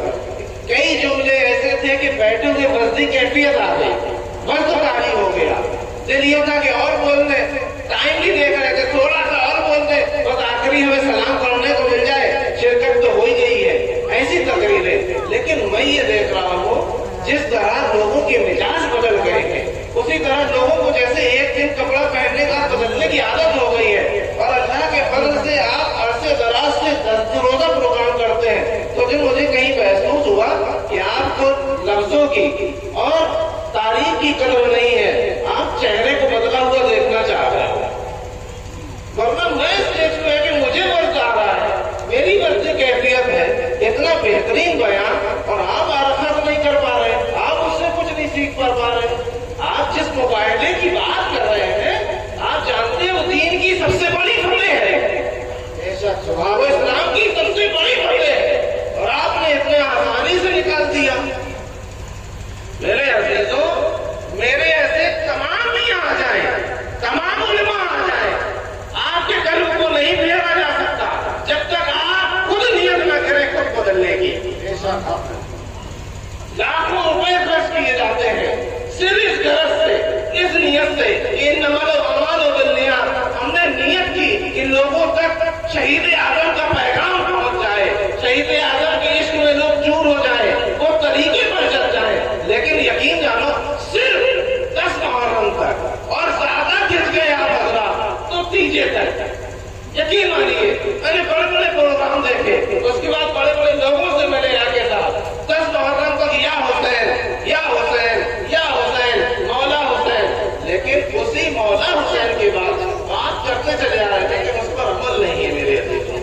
کئی جملے ایسے تھے کہ بیٹھے ہوئے بس کی کیفیت آ گئی، بس تو کاری ہو گیا. دل یہ تھا کہ اور بول دیں، ٹائم نہیں دیکھ رہے تھے، تھوڑا سا اور بول دیں، بس آخری ہمیں سلام کرنے کو مل جائے، شرکت تو ہو ہی گئی ہے. ایسی تقریریں. لیکن میں یہ دیکھ رہا ہوں جس طرح لوگوں کے مزاج بدل گئے ہیں، اسی طرح لوگوں کو جیسے ایک دن کپڑا پہننے کا بدلنے کی عادت ہو گئی ہے. اور اللہ کے فضل سے آپ عرصے دراز سے 10 روزہ پروگرام کرتے ہیں. تو جب مجھے کہیں محسوس ہوا کہ آپ کو لفظوں کی اور تاریخ کی قدر نہیں ہے، آپ چہرے کو بدلا ہوا دیکھنا چاہ رہے ہیں. ورنہ میں اسٹیج پہ ہے کہ مجھے بس آ رہا ہے، میری بس کیفیت ہے، اتنا بہترین بیان، اور آپ آرخت نہیں کر پا رہے، آپ اس سے کچھ نہیں سیکھ پا رہے. آپ جس مباحثے کی بات کر رہے ہیں، آپ جانتے ہو دین کی سب سے بڑی پھلے ہے، وہ اسلام کی سب سے بڑی پھلے ہے، اور آپ نے اتنے آسانی سے نکال دیا. میرے عزیزوں، میرے ایسے تمام نہیں آ جائیں، تمام علماء آ جائیں، آپ کے قلب کو نہیں پھیرا جا سکتا جب تک آپ خود نیت نہ کریں خود بدلنے کی. لاکھوں روپے خرچ کیے جاتے ہیں صرف اس غرض سے، اس نیت سے. انما الاعمال بالنیات. ہم نے نیت کی کہ لوگوں تک شہید اعظم کا پیغام پہنچ جائے، شہید اعظم کے عشق میں لوگ چور ہو جائیں، وہ طریقے پر چل جائیں. لیکن یقین جانو صرف 10 محرم تک، اور زیادہ کھنچ گئے آپ حضرات تو 3 تک. یقین مانیے میں نے بڑے بڑے پروگرام دیکھے، اس کے بعد بڑے بڑے لوگوں سے ملے یہاں کے ساتھ. 10 محرم تک یا حسین یا حسین یا حسین مولا حسین. لیکن اسی مولا حسین کے بعد بات کرتے چلے آ رہے تھے کہ اس پر عمل نہیں ہے. میرے عزیزوں،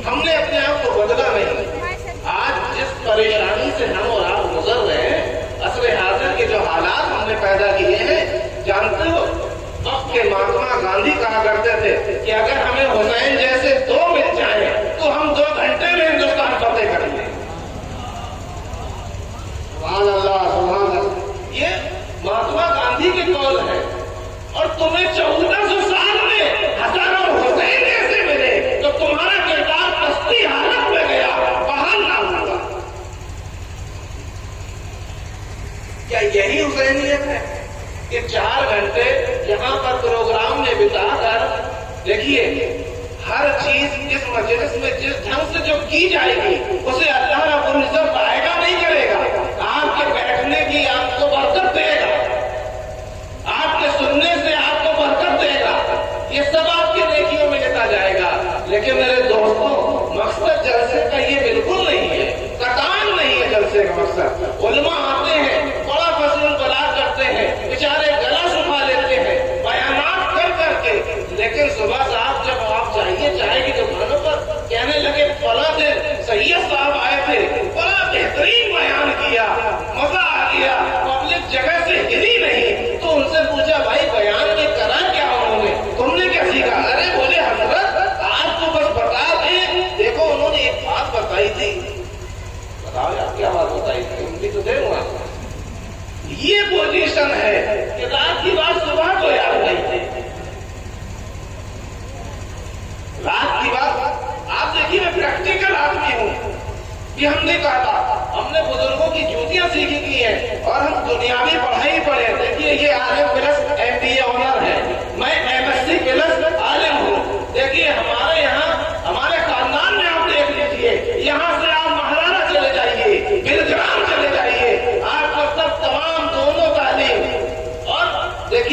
ہم نے اپنے آپ کو بدلا نہیں. آج جس پریشانی سے ہم اور آپ گزر رہے ہیں، عصر حاضر کے جو حالات ہم نے پیدا کیے ہیں، جانتے ہو وقت کے مہاتما گاندھی کہا کرتے تھے کہ اگر ہمیں حسین جیسے 2 مل جائیں تو ہم 2 گھنٹے میں ہندوستان فتح کر لیں. سبحان اللہ سبحان اللہ. یہ مہاتما گاندھی کے قول ہے. اور تمہیں 1400 سال میں ہزاروں حسین ایسے ملے تو تمہارا کردار پستی حالت میں گیا، بحال نہ ہوگا. کیا یہی حسینیت ہے کہ 4 گھنٹے یہاں پر پروگرام میں بتا کر دیکھیے ہر چیز اس مجلس میں جس ڈھنگ سے جو کی جائے گی اسے اللہ رب العزت فائدہ نہیں کرے گا. آپ کے بیٹھنے کی آپ کو برکت دے گا، آپ کے سننے سے آپ کو برکت دے گا، یہ سب آپ کی نیکیوں میں لیتا جائے گا. لیکن میرے دوستوں، مقصد جلسے کا یہ بالکل نہیں ہے، قطعاً نہیں ہے جلسے کا مقصد. علماء آتے ہیں، بڑا فصل البلاغ کرتے ہیں، بیچارے گلا سکھا لیتے ہیں بیانات کر کر کے. لیکن صبح صاحب جب آپ چاہیے چاہے کی دکانوں پر کہنے لگے فلاں دن سید صاحب آئے تھے، بڑا بہترین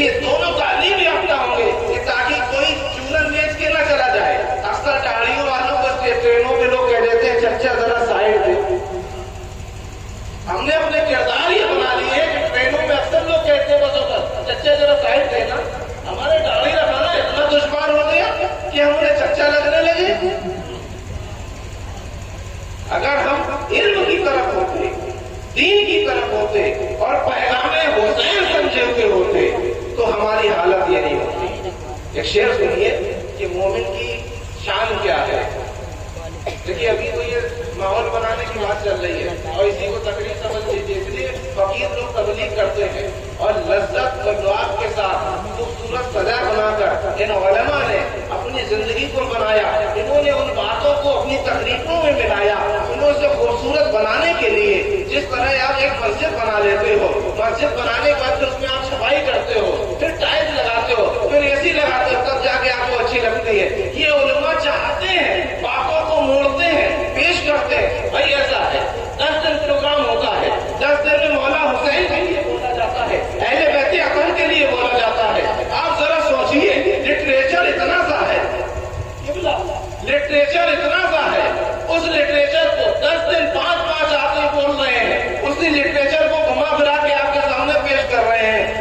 دیکھیے دونوں تعلیم یافتہ ہوں گے کہ تاکہ کوئی چولن بیچ کے نہ چلا جائے. اکثر گاڑیوں والوں کو ٹرینوں پہ لوگ کہہ دیتے ہیں چچا ذرا سائڈ دے. ہم نے اپنے کردار یہ بنا لیے ہیں کہ ٹرینوں میں اکثر لوگ کہتے ہیں بسوں پر چچا ذرا سائڈ دینا. ہمارے گاڑی رکھانا اتنا دشوار ہو گیا کہ ہم انہیں چچا لگنے لگے. اگر ہم علم کی طرف ہوتے, دین کی طرف ہوتے اور پیغام حسین سمجھے ہوئے ہوتے تو ہماری حالت یہ نہیں ہوتی. ایک شعر سنیے کہ مومن کی شان کیا ہے. دیکھیے ابھی تو یہ ماحول بنانے کی بات چل رہی ہے اور اسی کو تقریر سمجھ لیجیے. اس لیے فقیر لوگ تبلیغ کرتے ہیں اور لذت و دعات کے ساتھ خوبصورت سزا بنا کر ان علماء نے اپنی زندگی کو بنایا. انہوں نے ان باتوں کو اپنی تقریروں میں ملایا. انہوں سے خوبصورت بنانے کے لیے جس طرح آپ ایک مسجد بنا لیتے ہو, مسجد بنانے کے بعد اس میں آپ صفائی کرتے ہو, پھر ٹائل لگاتے ہو, پھر اے سی لگاتے ہو, تب جا کے آپ کو اچھی لگتی ہے. یہ علماء چاہتے ہیں, باتوں کو موڑتے ہیں, پیش کرتے ہیں. بھائی ایسا ہے 10 دن پروگرام ہوتا ہے, 10 دن میں مولا حسین کے لیے بولا جاتا ہے, اہل بیت اکرم کے لیے بولا جاتا ہے. آپ ذرا سوچیے لٹریچر اتنا سا ہے, لٹریچر اتنا سا ہے, اس لٹریچر کو 10 دن 5 آدمی بول رہے ہیں, اسی لٹریچر کو گھما پھرا کے آپ کے سامنے پیش کر رہے ہیں.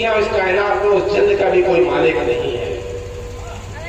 دنیا اس کائنات میں اس جلد کا بھی کوئی مالک نہیں ہے،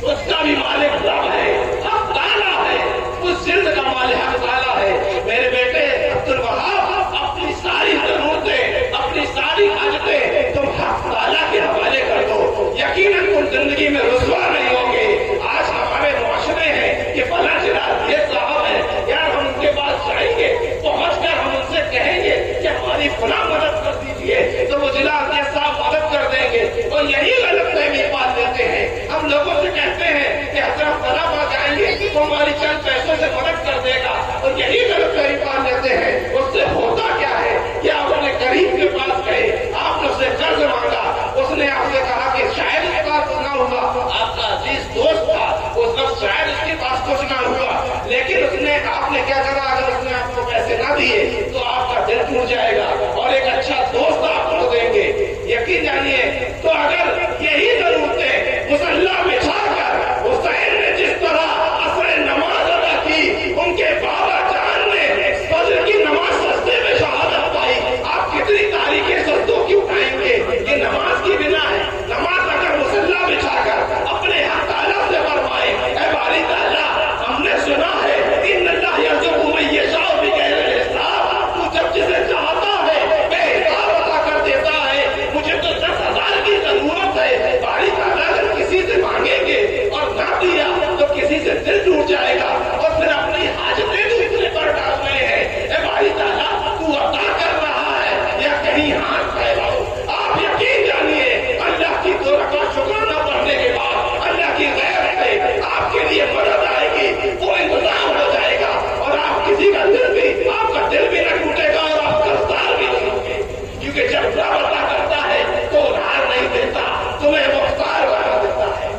اس کا بھی مالک رب ہے، حق تعالیٰ ہے، اس جلد کا مالک حق تعالیٰ ہے۔ میرے بیٹے عبد الوہاب، اپنی ساری ضرورتیں، اپنی ساری حاجتیں تم حق تعالیٰ کے حوالے کر دو، یقیناً تم زندگی میں رسوا نہیں ہوں گے۔ آج ہمارے معاشرے ہیں کہ فلاں جناب یہ صاحب ہے، یار ہم ان کے پاس جائیں گے، پہنچ کر ہم ان سے کہیں گے کہ ہماری فلاں مدد کر دیجیے، تو وہ جناب یہ صاحب مدد کر دیں گے، اور یہی غلط فہمی پال دیتے ہیں۔ ہم لوگوں سے کہتے ہیں کہ حضرت فلاں پاس جائیں گے تو ہماری چند پیسوں سے مدد کر دے گا، اور یہی غلط فہمی پال دیتے ہیں۔ اس سے ہوتا کیا ہے کہ آپ اپنے قریب کے پاس گئے، آپ نے اس سے قرض مانگا، اس نے آپ سے کہا کہ شاید اس کے پاس نہ ہوا، آپ کا عزیز دوست تھا، اس وقت شاید اس کے پاس کچھ نہ ہوا، لیکن اس نے آپ نے کیا کرا، اگر اس نے آپ کو پیسے نہ دیے تو آپ کا دل ٹوٹ جائے گا، اور ایک اچھا دوست آپ کو دیں گے۔ یقین جانیے، تو اگر یہی ضرورتیں مصلی بچھا کر حسین نے جس طرح عصر نماز ادا کی، ان کے بابا جان نے فجر کی نماز سجدے میں شہادت پائی، آپ کتنی تاریخیں سجدوں کی اٹھائیں گے؟ یہ نماز کی بنا ہے۔ نماز اگر مصلی بچھا کر اپنے حق تعالیٰ سے فرمائے، اے باری تعالیٰ ہم نے سنا ہے ان اللہ یرزق من یشاء بغیر حساب، تو جب جسے چاہتا ہے بے حساب عطا کر دیتا ہے، مجھے تو 10,000 کی ضرورت ہے، باری تعالیٰ اگر کسی سے مانگیں گے اور نہ دیا تو کسی سے دل ٹوٹ جائے گا، اور پھر اپنی حاجتیں دوسرے پر ڈال رہے ہیں۔ اے باری تعالیٰ تو عطا کر رہا ہے یا کہیں ہاتھ پھیلاؤ؟ آپ یقین جانیے، اللہ کی دو رکعت شکرانہ پڑھنے کے بعد اللہ کی غیر سے آپ کے لیے مدد آئے گی، وہ انتظام ہو جائے گا، اور آپ کسی کا دل بھی، آپ کا دل بھی نہ ٹوٹے گا، اور آپ قرضدار بھی نہیں ہوں گے، کیونکہ جب رب عطا کرتا ہے تو ادھار نہیں دیتا، تمہیں مختار بنا دیتا ہے۔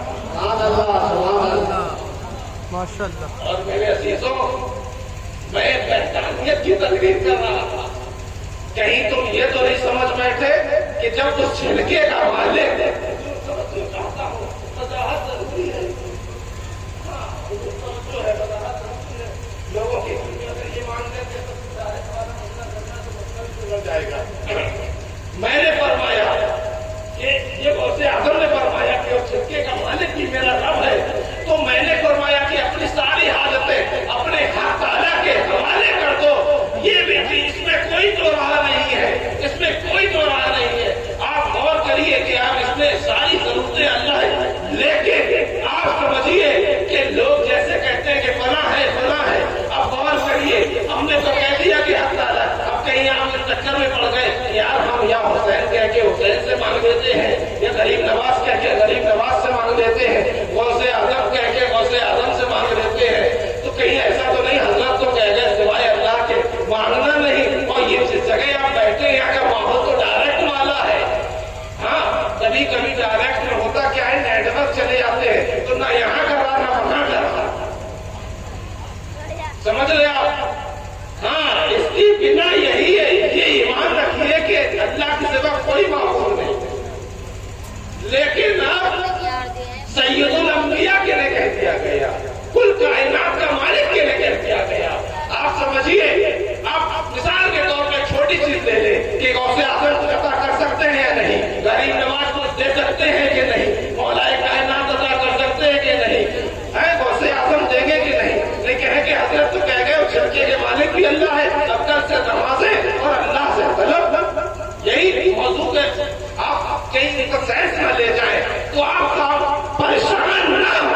اور میرے عزیزوں، میں بہتانیت کی تقریر کر رہا تھا، کہیں تم یہ تو نہیں سمجھ بیٹھے کہ جب اس چھلکے کا مالک چاہتا ہوں، وضاحت ضروری ہے، جو ہے وضاحت ضروری ہے، لوگوں کی اگر یہ مان لیتے تو جائے گا۔ میں نے فرمایا کہ یہ غوث اعظم نے فرمایا کہ اس چھلکے کا مالک بھی میرا رب ہے، تو میں نے فرمایا کہ اپنی ساری حاجتیں اپنے حق تعالیٰ کے حوالے کر دو۔ یہ بھی اس میں کوئی دو راہ نہیں ہے، اس میں کوئی دو راہ نہیں ہے۔ آپ غور کریے کہ آپ اس میں ساری ضرورتیں اللہ ہے، لیکن آپ سمجھیے کہ لوگ جیسے کہتے ہیں کہ فلاں ہے فلاں ہے، اب غور کریے، ہم نے تو کہہ دیا کہ حق تعالیٰ، اب کہیں آپ اس چکر میں پڑ گئے، یار ہم یا حسین کہہ کے حسین سے مانگ دیتے ہیں، یا غریب نواز کہہ کے غریب نواز سے مانگ دیتے ہیں، غوث اعظم کہہ کے غوث اعظم سے مانگ دیتے ہیں، تو کہیں ایسا تو نہیں حضرت تو کہہ گئے سوائے اللہ کے مانگنا نہیں؟ اور یہ جس جگہ آپ بیٹھے ہیں یہاں کا ماحول تو ڈائریکٹ والا ہے۔ ہاں کبھی کبھی ڈائریکٹ میں ہوتا کیا ہے، نیٹ ورک چلے جاتے ہیں تو نہ یہاں کر رہا نہ وہاں کر رہا، سمجھ رہے آپ؟ ہاں اس کی بنا یہی ہے، یہ ایمان رکھیے کہ اللہ کے سوا کوئی معبود نہیں، لیکن آپ سید الانبیاء کے لیے کہہ دیا گیا، کل کائنات کا مالک کے لیے کہہ دیا گیا۔ آپ سمجھیے، آپ مثال کے طور پہ چھوٹی چیز لے لیں کہ غوث اعظم کو عطا کر سکتے ہیں یا نہیں، غریب نواز کو دے سکتے ہیں کہ نہیں، مولا کائنات عطا کر سکتے ہیں کہ نہیں، غوث اعظم دیں گے کہ نہیں؟ لیکن ہے کہ حضرت تو کہہ گئے اس چھلکے کے مالک بھی اللہ ہے، اب کل سے نمازیں اور اللہ سے طلب، یہی موضوع ہے۔ آپ کہیں سائنس نہ لے جائیں تو آپ کا پریشان نہ ہو،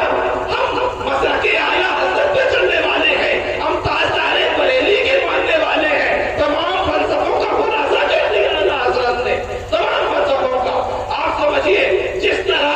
ہم مسلک اعلیٰ حضرت پہ چلنے والے ہیں، ہم تاجدار بریلی کے ماننے والے ہیں، تمام فلسفوں کا خلاصہ کر دیا اللہ حضرت نے، تمام فلسفوں کا۔ آپ سمجھیے جس طرح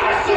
800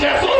600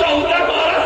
14-12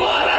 12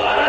12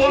2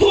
2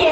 2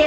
2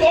2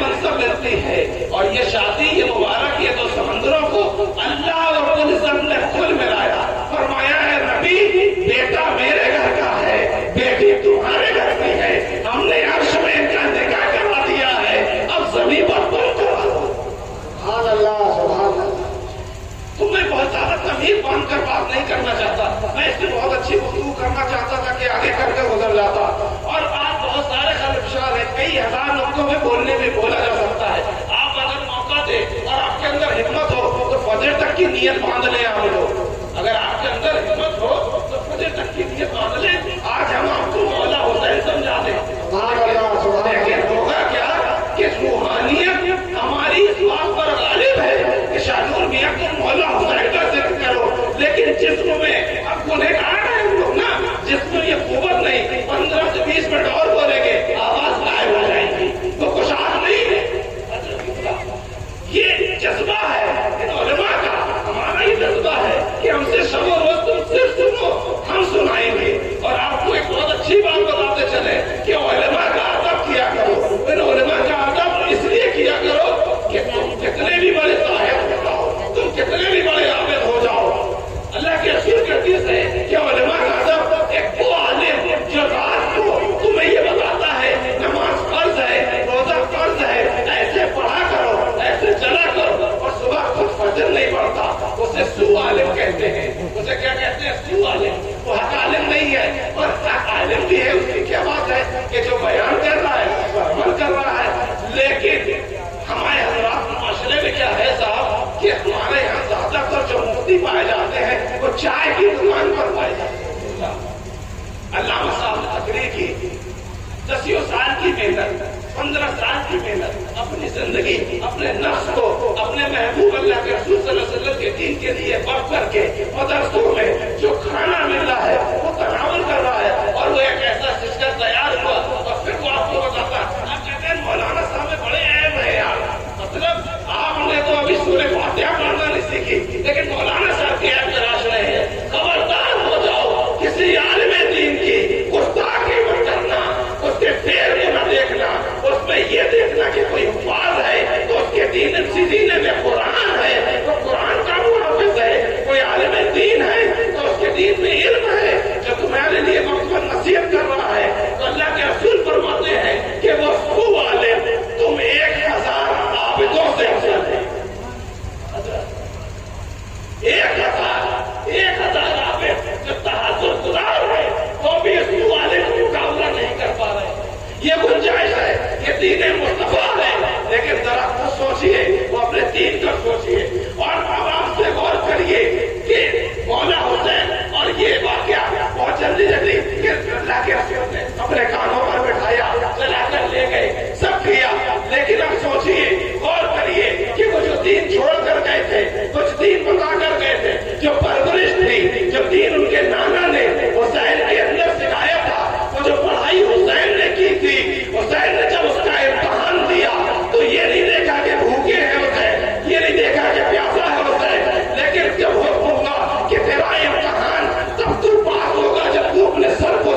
منصب ملتی ہے اور یہ شادی یہ مبارک یہ دو سمندروں کو اللہ رب العزت نے خود ملایا فرمایا ہے نبی بیٹا میرے گھر کا ہے بیٹی تمہارے گھر کی ہے ہم نے عرش میں ان کا نکاح کروا دیا ہے اب زمین پر تم کروا دو سبحان اللہ سبحان اللہ تمہیں بہت زیادہ تمیز باندھ کر بات نہیں کرنا چاہتا میں اس سے بہت اچھی گفتگو کرنا چاہتا تھا کہ آگے کر کے گزر جاتا اور آج بہت سارے خلفشار ہیں کئی ہزار لوگوں میں بولنے میں بولا جا سکتا ہے آپ اگر موقع دے اور آپ کے اندر ہمت ہو تو فجر تک کی نیت باندھ لیں آپ لوگ اگر آپ کے اندر ہمت ہو تو فجر تک کی نیت باندھ لیں آج ہم آپ کو مولا حسین سمجھا دیں لیکن ہوگا کیا کہ روحانیت ہماری اس بات پر غالب ہے کہ شاہ میاں کو مولا حسین کا ذکر کرو لیکن جسم میں اب گنہگار ہیں ہم لوگ نا جسم میں یہ قوت نہیں 15 سے 20 منٹ اور بولیں گے آواز غائب ہو جائے گی تو کچھ آگ نہیں ہے یہ جذبہ ہے ان علماء کا ہمارا یہ جذبہ ہے کہ ہم سے شب و روز تم صرف سنو ہم سنائیں گے اور آپ کو ایک بہت اچھی بات بتاتے چلے کہ علماء کا ادب کیا کرو ان علماء کا ادب اس لیے کیا کرو کہ تم کتنے بھی بڑے صاحب ہو جاؤ تم کتنے بھی بڑے عابد ہو جاؤ اللہ کے رسول کے حدیث ہے کہ علماء کا ادب ایک وہ عالم جو رات کو تمہیں یہ بتاتا ہے نماز فرض ہے روزہ فرض ہے ایسے پڑھا کرو ایسے چلا کرو اور صبح خود فجر نہیں پڑھتا اسے سو عالم کہتے ہیں اسے کیا کہتے ہیں سو عالم وہ حق عالم نہیں ہے اور حق عالم بھی ہے اس کی کیا بات ہے کہ جو بیان کر رہا ہے اس پر عمل کر رہا ہے لیکن ہمارے حضرات معاشرے میں کیا ہے صاحب کہ ہمارے یہاں زیادہ تر جو مفتی پائے جاتے ہیں وہ چائے کی دکان پر پائے جاتے ہیں علامہ صاحب نے تقریر کی 10 سال کی محنت 15 سال کی محنت اپنی زندگی اپنے نفس کو اپنے محبوب اللہ کے رسول صلی اللہ علیہ وسلم کے دین کے لیے وقف کر کے مدرسوں میں جو کھانا مل رہا ہے وہ تناول کر رہا ہے اور وہ ایک ایسا سسٹم تیار ہوا اور پھر وہ آپ کو بتاتا آپ کہتے ہیں مولانا صاحب میں بڑے اہم ہے یار مطلب آپ نے تو ابھی سورہ فاتحہ پڑھنا نہیں سیکھی لیکن مولانا صاحب کے ایپ تراش رہے ہیں خبردار ہو جاؤ کسی عالم دین کی گستاخی مت کرنا اس کے پیر کو نہ دیکھنا اس میں یہ دیکھنا کہ کوئی حفاظ ہے تو اس کے سینے میں قرآن ہے تو قرآن کا محافظ ہے کوئی عالم دین ہے تو اس کے دین میں علم ہے جو تمہارے لیے مقصد نصیحت کر رہا ہے تو اللہ کے رسول فرماتے ہیں کہ وہ خوب عالم تم 1000 عابدوں سے افضل ہے 1000 عابد جو تحضر گزار ہے وہ بھی اس کو عالم کو مقابلہ نہیں کر پا رہے یہ گنجائش ہے یہ دین مصطفیٰ ہے لیکن ذرا خود سوچیے وہ اپنے دین کا سوچیے اور آپ سے غور کریے کہ مولا حسین اور یہ واقعہ بہت جلدی کہ اللہ کے رسول نے اپنے کانوں پر بٹھایا چلا کر لے گئے سب کیا لیکن اب سوچیے غور کریے کہ وہ جو دین چھوڑ کر گئے تھے کچھ دین بتا کر گئے تھے جو پرورش تھی جو دین ان کے نانا نے حسین کے اندر سکھایا تھا وہ جو پڑھائی حسین نے کی تھی حسین نے جب اس کا امتحان دیا تو یہ نہیں دیکھا کہ بھوکے ہیں حسین یہ نہیں دیکھا کہ پیاسا ہے حسین لیکن جب حکم ہوگا کہ تیرا امتحان تب تو پاس ہوگا جب تو اپنے سر کو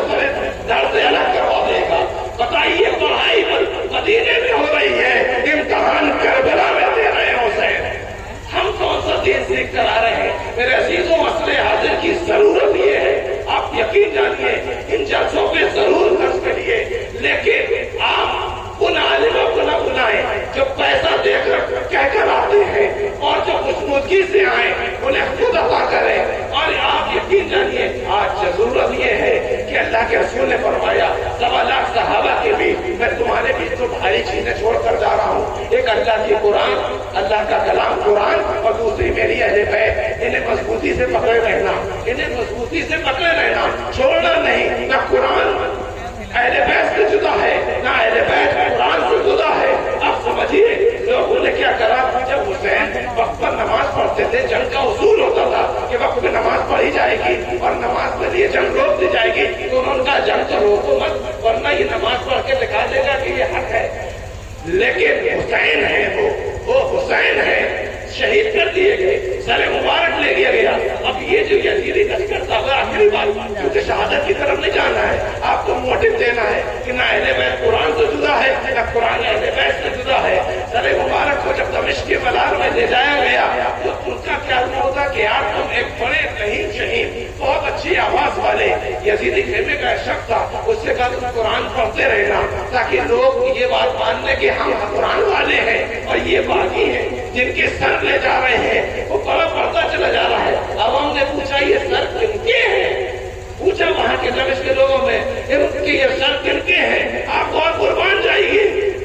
دھڑ سے الگ کروا دے گا بتائیے پڑھائی مدینے میں ہو رہی ہے امتحان کربلا میں دے رہے ہیں حسین ہم کون سا دین سیکھ کر آ رہے ہیں میرے عزیزوں مسئلے حاضر کی ضرورت یہ ہے آپ یقین جانیے ان جلسوں پہ ضرور خرچ کریے لیکن آپ ان عالموں کو نہ بلائیں جو پیسہ دے کر کہہ کر آتے ہیں اور جو خوشنودگی سے آئیں انہیں خود عطا کریں اور آپ یقین جانیے آج ضرورت یہ ہے کہ اللہ کے رسول نے فرمایا 1.25 لاکھ صحابہ کے بھی میں تمہارے بیچ تو بھاری چیزیں چھوڑ کر جا رہا ہوں ایک اللہ کی قرآن اللہ کا کلام قرآن اور دوسری میری اہل بیت انہیں مضبوطی سے پکڑے رہنا انہیں مضبوطی سے پکڑے رہنا چھوڑنا نہیں نہ قرآن اہل بیت سے جدا ہے نہ اہل بیت قرآن سے جدا ہے اب سمجھیے لوگوں نے کیا کرا جب حسین وقت پر نماز پڑھتے تھے جنگ کا اصول ہوتا تھا کہ وقت میں نماز پڑھی جائے گی اور نماز کے لیے جنگ روک دی جائے گی تو انہوں نے کہا جنگ تو روکو مت ورنہ یہ نماز پڑھ کے دکھا دے گا کہ یہ حق ہے لیکن حسین ہے وہ حسین ہے شہید کر دیے گئے سر مبارک لے لیا گیا اب یہ جو یزیدی لشکر تھا آخری بات کیونکہ شہادت کی طرف نہیں جانا ہے آپ کو موٹو دینا ہے کہ نہ اہل بیت قرآن سے جدا ہے نہ قرآن اہل بیت سے جدا ہے. سر مبارک کو جب دمشق کے ملار میں لے جایا گیا تو ان کا کیا ہوتا کہ یار تم ایک بڑے رحیم شہید بہت اچھی آواز والے یزیدی خیمے کا شخص تھا, اس سے کہا تم قرآن پڑھتے رہنا تاکہ لوگ یہ بات مان لیں کہ ہم قرآن والے ہیں اور یہ باغی ہیں جن کے سر لے جا رہے ہیں وہ بڑا پڑھتا چلا جا رہا ہے. عوام نے پوچھا یہ سر کن کے ہیں, پوچھا وہاں کے دمشق کے لوگوں میں ان کے یہ سر کن کے ہیں, آپ اور قربان جائیے.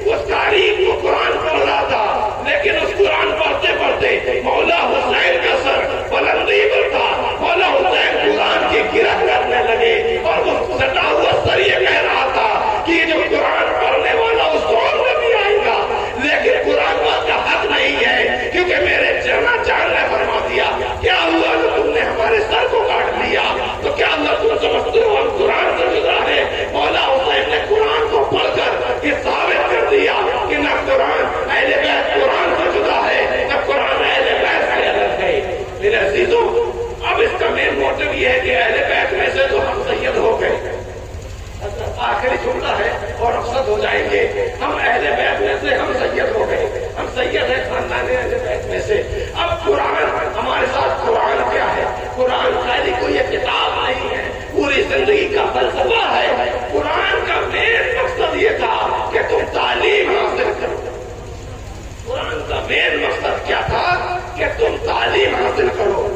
اس تاریخ کو قرآن پڑھ رہا تھا لیکن اس قرآن پڑھتے پڑھتے مولا حسین کا سر بلندی پر تھا. مولا حسین قرآن کی گرفت کرنے لگے اور وہ سٹا ہوا سر یہ کہہ رہا تھا کہ یہ جو قرآن پڑھنے والا اس دور میں بھی آئے گا لیکن قرآن پڑھ کا حق نہیں ہے کیونکہ میرے جان نے فرما دیا. کیا ہوا تو تم نے ہمارے سر کو کاٹ لیا تو کیا اللہ تم سمجھتے ہو ہم قرآن سے جدا ہے. مولا حسین نے قرآن کو پڑھ کر یہ ثابت کر دیا کہ نہ قرآن اہل بیت قرآن سے جدا ہے نہ قرآن اہل بیت سے الگ ہے. میرے عزیزوں اب اس کا مین موٹو یہ ہے کہ اہل بیت میں سے تو ہم سید ہو گئے, آخری جملہ ہے اور رخصت ہو جائیں گے. ہم اہل بیت میں سے ہم سید ہو گئے, ہم سید ہیں خاندان اہل بیت میں سے. اب قرآن ہمارے ساتھ قرآن کیا ہے؟ قرآن خالی کوئی یہ کتاب نہیں ہے, پوری زندگی کا فلسفہ ہے. قرآن کا مین مقصد یہ تھا کہ تم تعلیم حاصل کرو. قرآن کا مین مقصد کیا تھا کہ تم تعلیم حاصل کرو.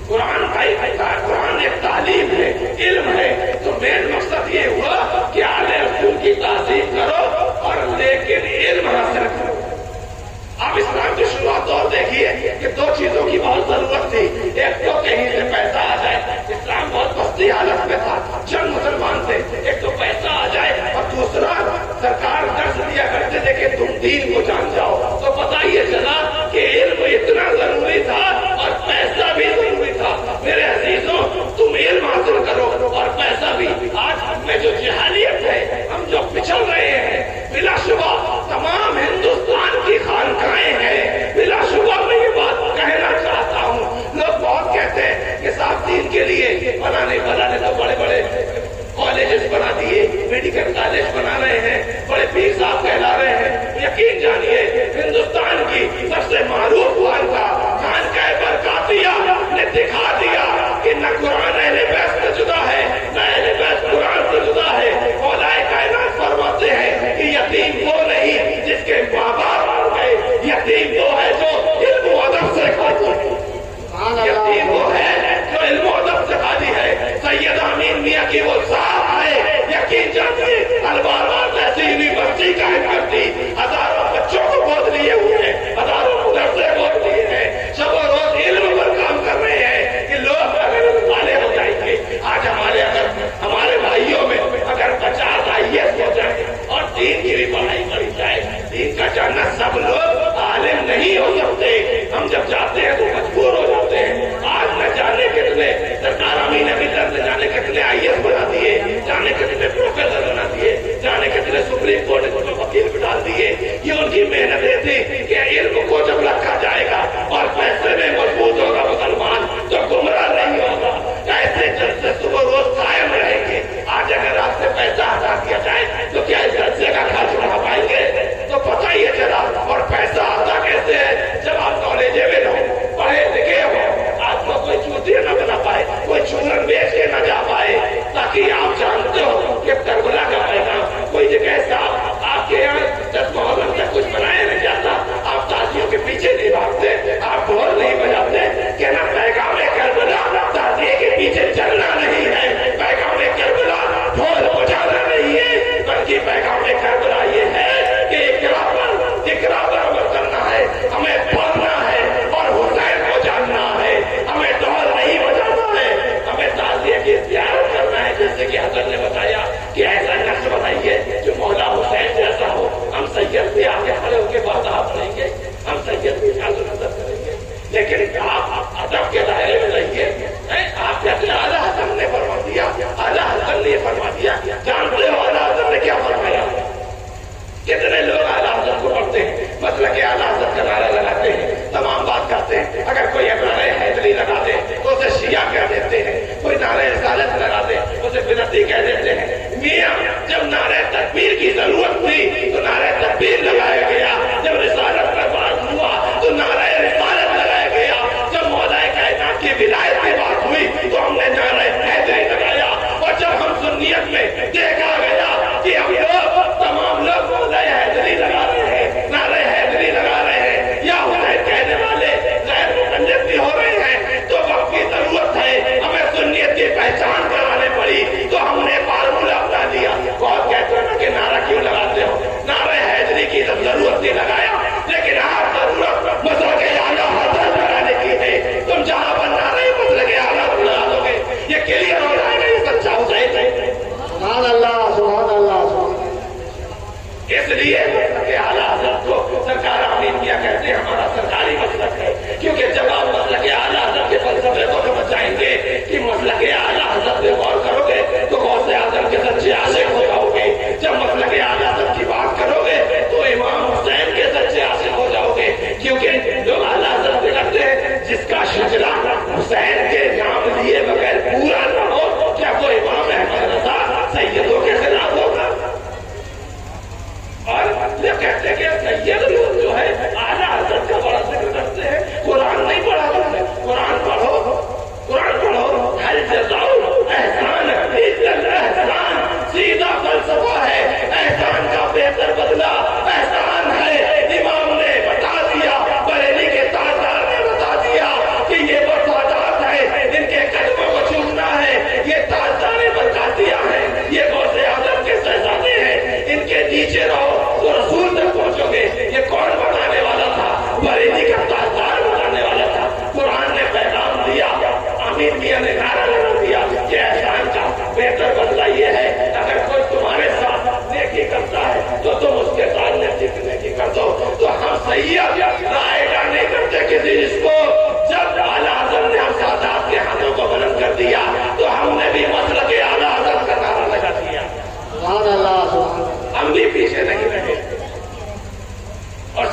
قرآن بھائی قرآن ایک تعلیم ہے, علم ہے, تو مین مقصد یہ ہوا کہ اعلی رسول کی تعظیم کرو اور لیکن علم حاصل کرو. آپ اسلام کی شروعات اور دیکھیے کہ دو چیزوں کی بہت ضرورت تھی. ایک تو کہیں سے پیسہ آ جائے, اسلام بہت پستی حالت میں تھا, چند مسلمان تھے, ایک تو پیسہ آ جائے اور دوسرا سرکار درس دیا کرتے تھے کہ تم دین کو جان جاؤ. تو پتہ یہ چلا کہ علم اتنا ضروری تھا اور پیسہ بھی ضروری تھا. میرے عزیزوں تم علم حاصل کرو اور پیسہ بھی. آج ہم میں جو جہالیت ہے, ہم جو پچھل رہے ہیں, بلا شبہ تمام ہندوستان کی خانقاہیں ہیں. بلا شبہ میں یہ بات کہنا چاہتا ہوں, لوگ بہت کہتے ہیں کہ صاحب دین کے لیے بنانے تو بڑے بڑے کالجز بنا دیے, میڈیکل کالج بنا رہے ہیں, بڑے پیر صاحب کہلا رہے ہیں. یقین جانیے ہندوستان کی سب سے معروف خانقاہ برکاتیہ نے دکھا دیا کہ نہ قرآن اہل بیت سے جدا ہے نہ اہل بیت قرآن سے جدا ہے. مولا کائنات فرماتے ہیں کہ یتیم وہ نہیں جس کے ماں باپ مر گئے, یتیم وہ ہے جو علم و ادب سے خالی ہے. یتیم وہ ہے جو علم و ادب سے خالی ہے. سید امین میاں کی وہ ذات ہے, یقین جانیے البارات ایسی یونیورسٹی قائم کرتی, ہزاروں بچوں کو گود لیے ہوئے ہیں, ہزاروں مدرسے گود لیے ہیں, سب روز علم پر کام کر رہے ہیں کہ لوگ اگر والے ہو جائیں گے. آج ہمارے بھائیوں میں اگر 50 IAS ہو جائے اور دین کی بھی پڑھائی کری جائے, دین کا جاننا سب لوگ عالم نہیں ہو سکتے. ہم جب جاتے ہیں تو مجبور ہو جاتے ہیں. آج نہ جانے کتنے سرکار امین ابھی درد جانے کتنے IAS بنا دیے, جانے کتنے پروفیسر بنا دیے, جانے کتنے سپریم کورٹ کے وکیل بنا دیے. یہ ان کی محنتیں تھی کہ علم کو جب رکھا جائے گا اور پیسے میں مضبوط ہوگا مسلمان تو گمراہ نہیں ہوگا. ایسے جلسے صبح روز قائم رہیں گے. آج اگر آپ سے پیسہ ہٹا دیا جائے تو کیا اس جلسے کا خرچ اٹھا پائیں گے؟ تو پتہ یہ چلا. اور پیسہ آتا کیسے ہے؟ جب آپ نالج میں ہو, پڑھے لکھے ہو, آپ کو کوئی چوتیا نہ بنا پائے, کوئی چورن بیچ کے نہ جا پائے, تاکہ آپ جانتے ہو کہ کربلا کا پیغام کوئی جگہ صاحب آپ کے یہاں 10 محرم تک کچھ بنایا نہیں جاتا, آپ تازیوں کے پیچھے نہیں بھاگتے, آپ ڈھول نہیں بجاتے کہ نہ پیغام کربلا تازیے کے پیچھے چلنا نہیں ہے. پیغام کربلا ڈھول بجانا نہیں ہے, بلکہ پیغام کربلا یہ ہے کہ اقرا پر عمل کرنا ہے, ہمیں پڑھنا ہے اور حسین کو جاننا ہے, ہمیں ڈھول نہیں بجانا ہے, ہمیں تعزیے کی زیارت کرنا ہے. جیسے کہ حضرت نے بتایا کہ ایسا نقش بنائیے جو مولا حسین جیسا ہو. ہم سید بھی آگے کھڑے ہو کے بات آپ رہیں گے, ہم سید بھی خیال نظر کریں گے, لیکن آپ ادب کے دائرے میں رہیے. آپ کہتے اعلیٰ حضرت نے فرما دیا, اعلیٰ حضرت نے فرما دیا. جانتے ہو اعلیٰ حضرت نے کیا فرمایا؟ کتنے لوگ اعلیٰ حضرت کو پڑھتے ہیں, مطلب کہ اعلیٰ حضرت کا نعرہ لگاتے ہیں, تمام بات کرتے ہیں. اگر کوئی نعرہ حیدری لگا دے تو اسے شیعہ کہہ دیتے ہیں, کوئی نعرہ رسالت لگا دے اسے بدعتی کہہ دیتے ہیں. میاں جب نعرہ تکبیر کی ضرورت تھی تو نعرہ تکبیر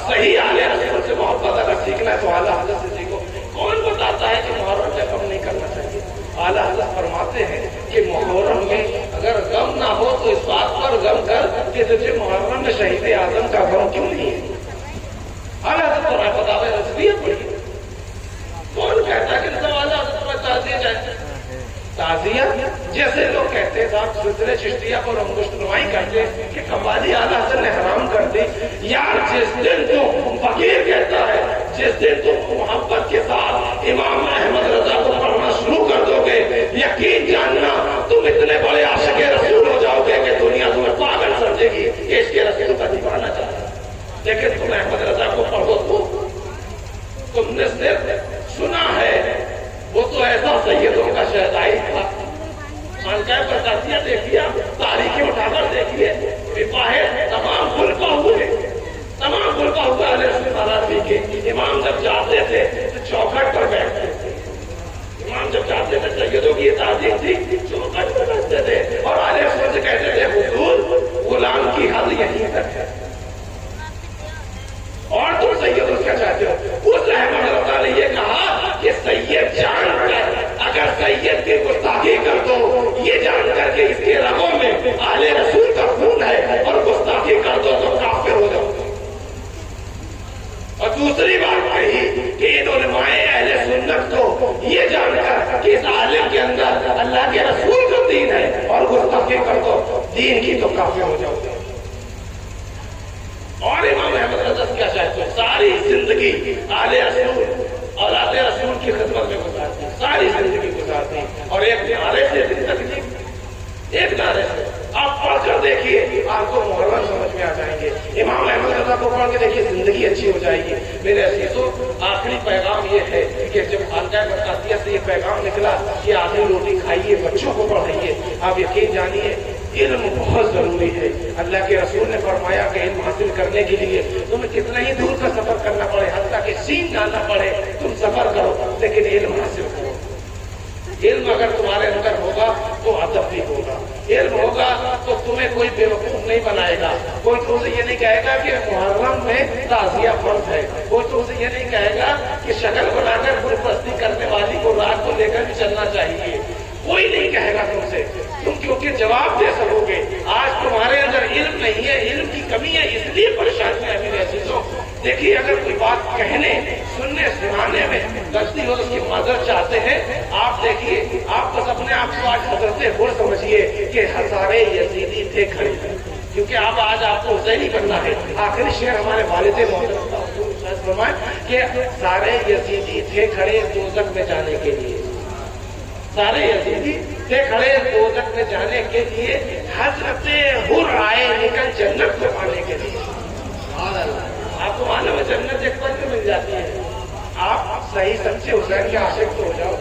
صحیح اہل رسول سے محبت اگر سیکھنا ہے تو اعلیٰ حضرت سے سیکھو. کون بتاتا ہے کہ محرم میں غم نہیں کرنا چاہیے؟ اعلیٰ حضرت فرماتے ہیں کہ محرم میں اگر غم نہ ہو تو اس بات پر غم کر کہ تجھے محرم میں شہید اعظم کا غم کیوں نہیں ہے. اعلیٰ حضرت کو فتاوی رضویہ پڑھی. کون کہتا ہے کہ اعلیٰ حضرت میں تعزیہ جائے؟ تعزیہ جیسے لوگ کہتے ہیں صاحب سلسلے چشتیہ کو رنگشت نمائی کرتے کہ قوالی اعلیٰ حضرت نے حرام کر دی. یار جس دن تم فقیر کہتا ہے جس دن تم محبت کے ساتھ امام احمد رضا کو پڑھنا شروع کر دو گے یقین جاننا تم اتنے بڑے عاشق رسول ہو جاؤ گے کہ دنیا تمہیں پاگل سمجھے گی کہ اس کے رسول کا دیوانہ چاہتا ہے. لیکن تم احمد رضا کو پڑھو تو تم نے صرف سنا ہے. وہ تو ایسا سیدوں کا شہدائی تھا. خانقاہ پر تعزیہ دیکھیے تاریخیں اٹھا کر دیکھیے تمام فرقہ ہوئے علیہ رسول کے امام جب جاتے تھے تو چوکھٹ پر بیٹھتے تھے. امام جب جاتے تھے سیدوں کی تعظیم تھی چوکھٹ پر بیٹھتے تھے اور علیہ رسول سے کہتے تھے حضور غلام کی حد یہیں تک ہے اور تم سید کیا چاہتے ہو. اس احمد رضا نے یہ کہا کہ سید جان کر اگر سید کی گستاخی کر دو یہ جان کر کے اس کے رگوں میں اہل رسول کا خون ہے اور گستاخی کر دو تو کافر ہو جاؤ. اور دوسری بات کہی کہ ان علماء اہل سنت کو یہ جان کر کہ اس عالم کے اندر اللہ کے رسول کا دین ہے اور گستاخی کر دو دین کی تو کافر ہو جاؤ. اور امام احمد رضا کیا چاہتے ہیں ساری زندگی اہل رسول اولاد رسول کی خدمت میں گزارتے ساری زندگی گزارتے اور ایک نعرے سے زندگی ایک نعرے سے آپ پڑھ کر دیکھیے آپ کو محرم سمجھ میں آ جائیں گے. امام احمد رضا کو پڑھ کے دیکھیے زندگی اچھی ہو جائے گی. میرے عزیزوں آخری پیغام یہ ہے کہ جب خانقاہ برکاتیہ سے یہ پیغام نکلا کہ آخری روٹی کھائیے بچوں کو پڑھائیے آپ یقین جانیے علم بہت ضروری ہے. اللہ کے رسول نے فرمایا کہ علم حاصل کرنے کے لیے تمہیں کتنا ہی دور کا سفر کرنا پڑے حتیٰ کہ چین جانا پڑے تم سفر کرو لیکن علم حاصل کرو. علم اگر تمہارے اندر ہوگا تو ادب بھی ہوگا. علم ہوگا تو تمہیں کوئی بیوقوف نہیں بنائے گا. کوئی تم سے یہ نہیں کہے گا کہ محرم میں تعزیہ فرض ہے. کوئی تم سے یہ نہیں کہے گا کہ شکل بنا کر بت پرستی کرنے والی کو رات کو لے کر بھی چلنا چاہیے. کوئی نہیں کہے گا تم سے. تم کیونکہ جواب دے سکو گے. آج تمہارے اندر علم نہیں ہے علم کی کمی ہے اس لیے پریشانی ہے. میرے عزیزوں دیکھیے اگر کوئی بات کہنے سننے سنانے میں غلطی ہو اس کی معذرت چاہتے ہیں. آپ دیکھیے آپ بس اپنے آپ کو آج حضرت غور سمجھیے کہ ہزارے یزیدی تھے کھڑے کیونکہ آپ آج آپ کو حسینی بننا ہے. آخری شعر ہمارے والد محترم فرمائے کہ سارے یزیدی تھے کھڑے دوزخ میں جانے کے لیے. سارے یزیدی تھے کھڑے دوزخ میں جانے کے لیے حضرت حر آئے نکل جنت کو پانے کے لیے. آپ کو معلوم ہے جنت ایک پل میں مل جاتی ہے. آپ صحیح سچے حسین کے عاشق تو ہو جاؤ.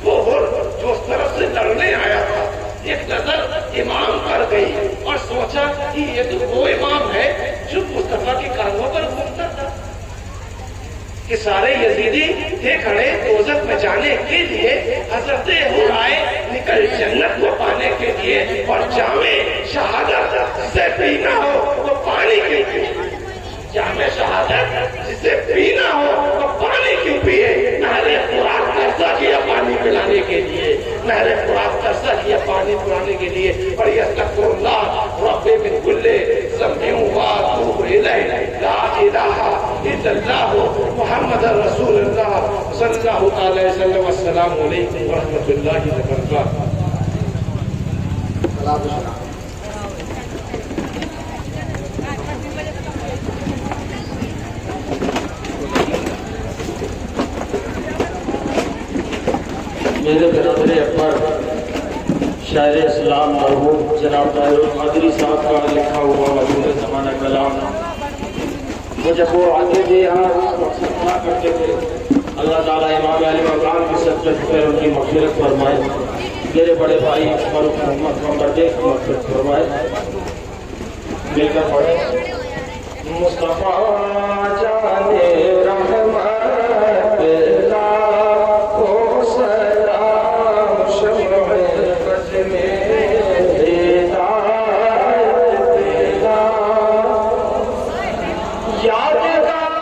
وہ حر جو اس طرف سے لڑنے آیا تھا ایک نظر امام پر گئی اور سوچا کہ یہ تو وہ امام ہے جو مصطفیٰ کے کاندھوں پر گھومتا تھا. کہ سارے یزیدی تھے کھڑے دوزخ میں جانے کے لیے حضرت حر آئے نکل جنت کو پانے کے لیے اور جامع شہادت سے پینا ہو تو پانی کیوں پیے. جامع شہادت جسے پینا ہو تو پانی کیوں پیے. نہر فرات ترسا کیا پانی پلانے کے لیے. نہر فرات ترسا کیا پانی پلانے کے لیے. اور یستغفر اللہ رب من کل ذنب واتوب الیہ لا الہ الا اللہ محمد رسول اللہ صلی اللہ علیہ وسلم. السلام علیکم ورحمۃ اللہ وبرکاتہ. میرے برادر اکبر شاعر اسلام مرحوم جناب طاہر القادری صاحب کا لکھا ہوا مجموعہ زمانہ کلام وہ جب وہ آتے تھے یہاں سنا کرتے تھے. اللہ تعالیٰ امام علی مقام کی سچت پر ان کی مغفرت فرمائے. میرے بڑے بھائی فاروق محمد محمد کی مغفرت فرمائے. مل کر پڑھیں. مصطفیٰ جانے رحمت یادگار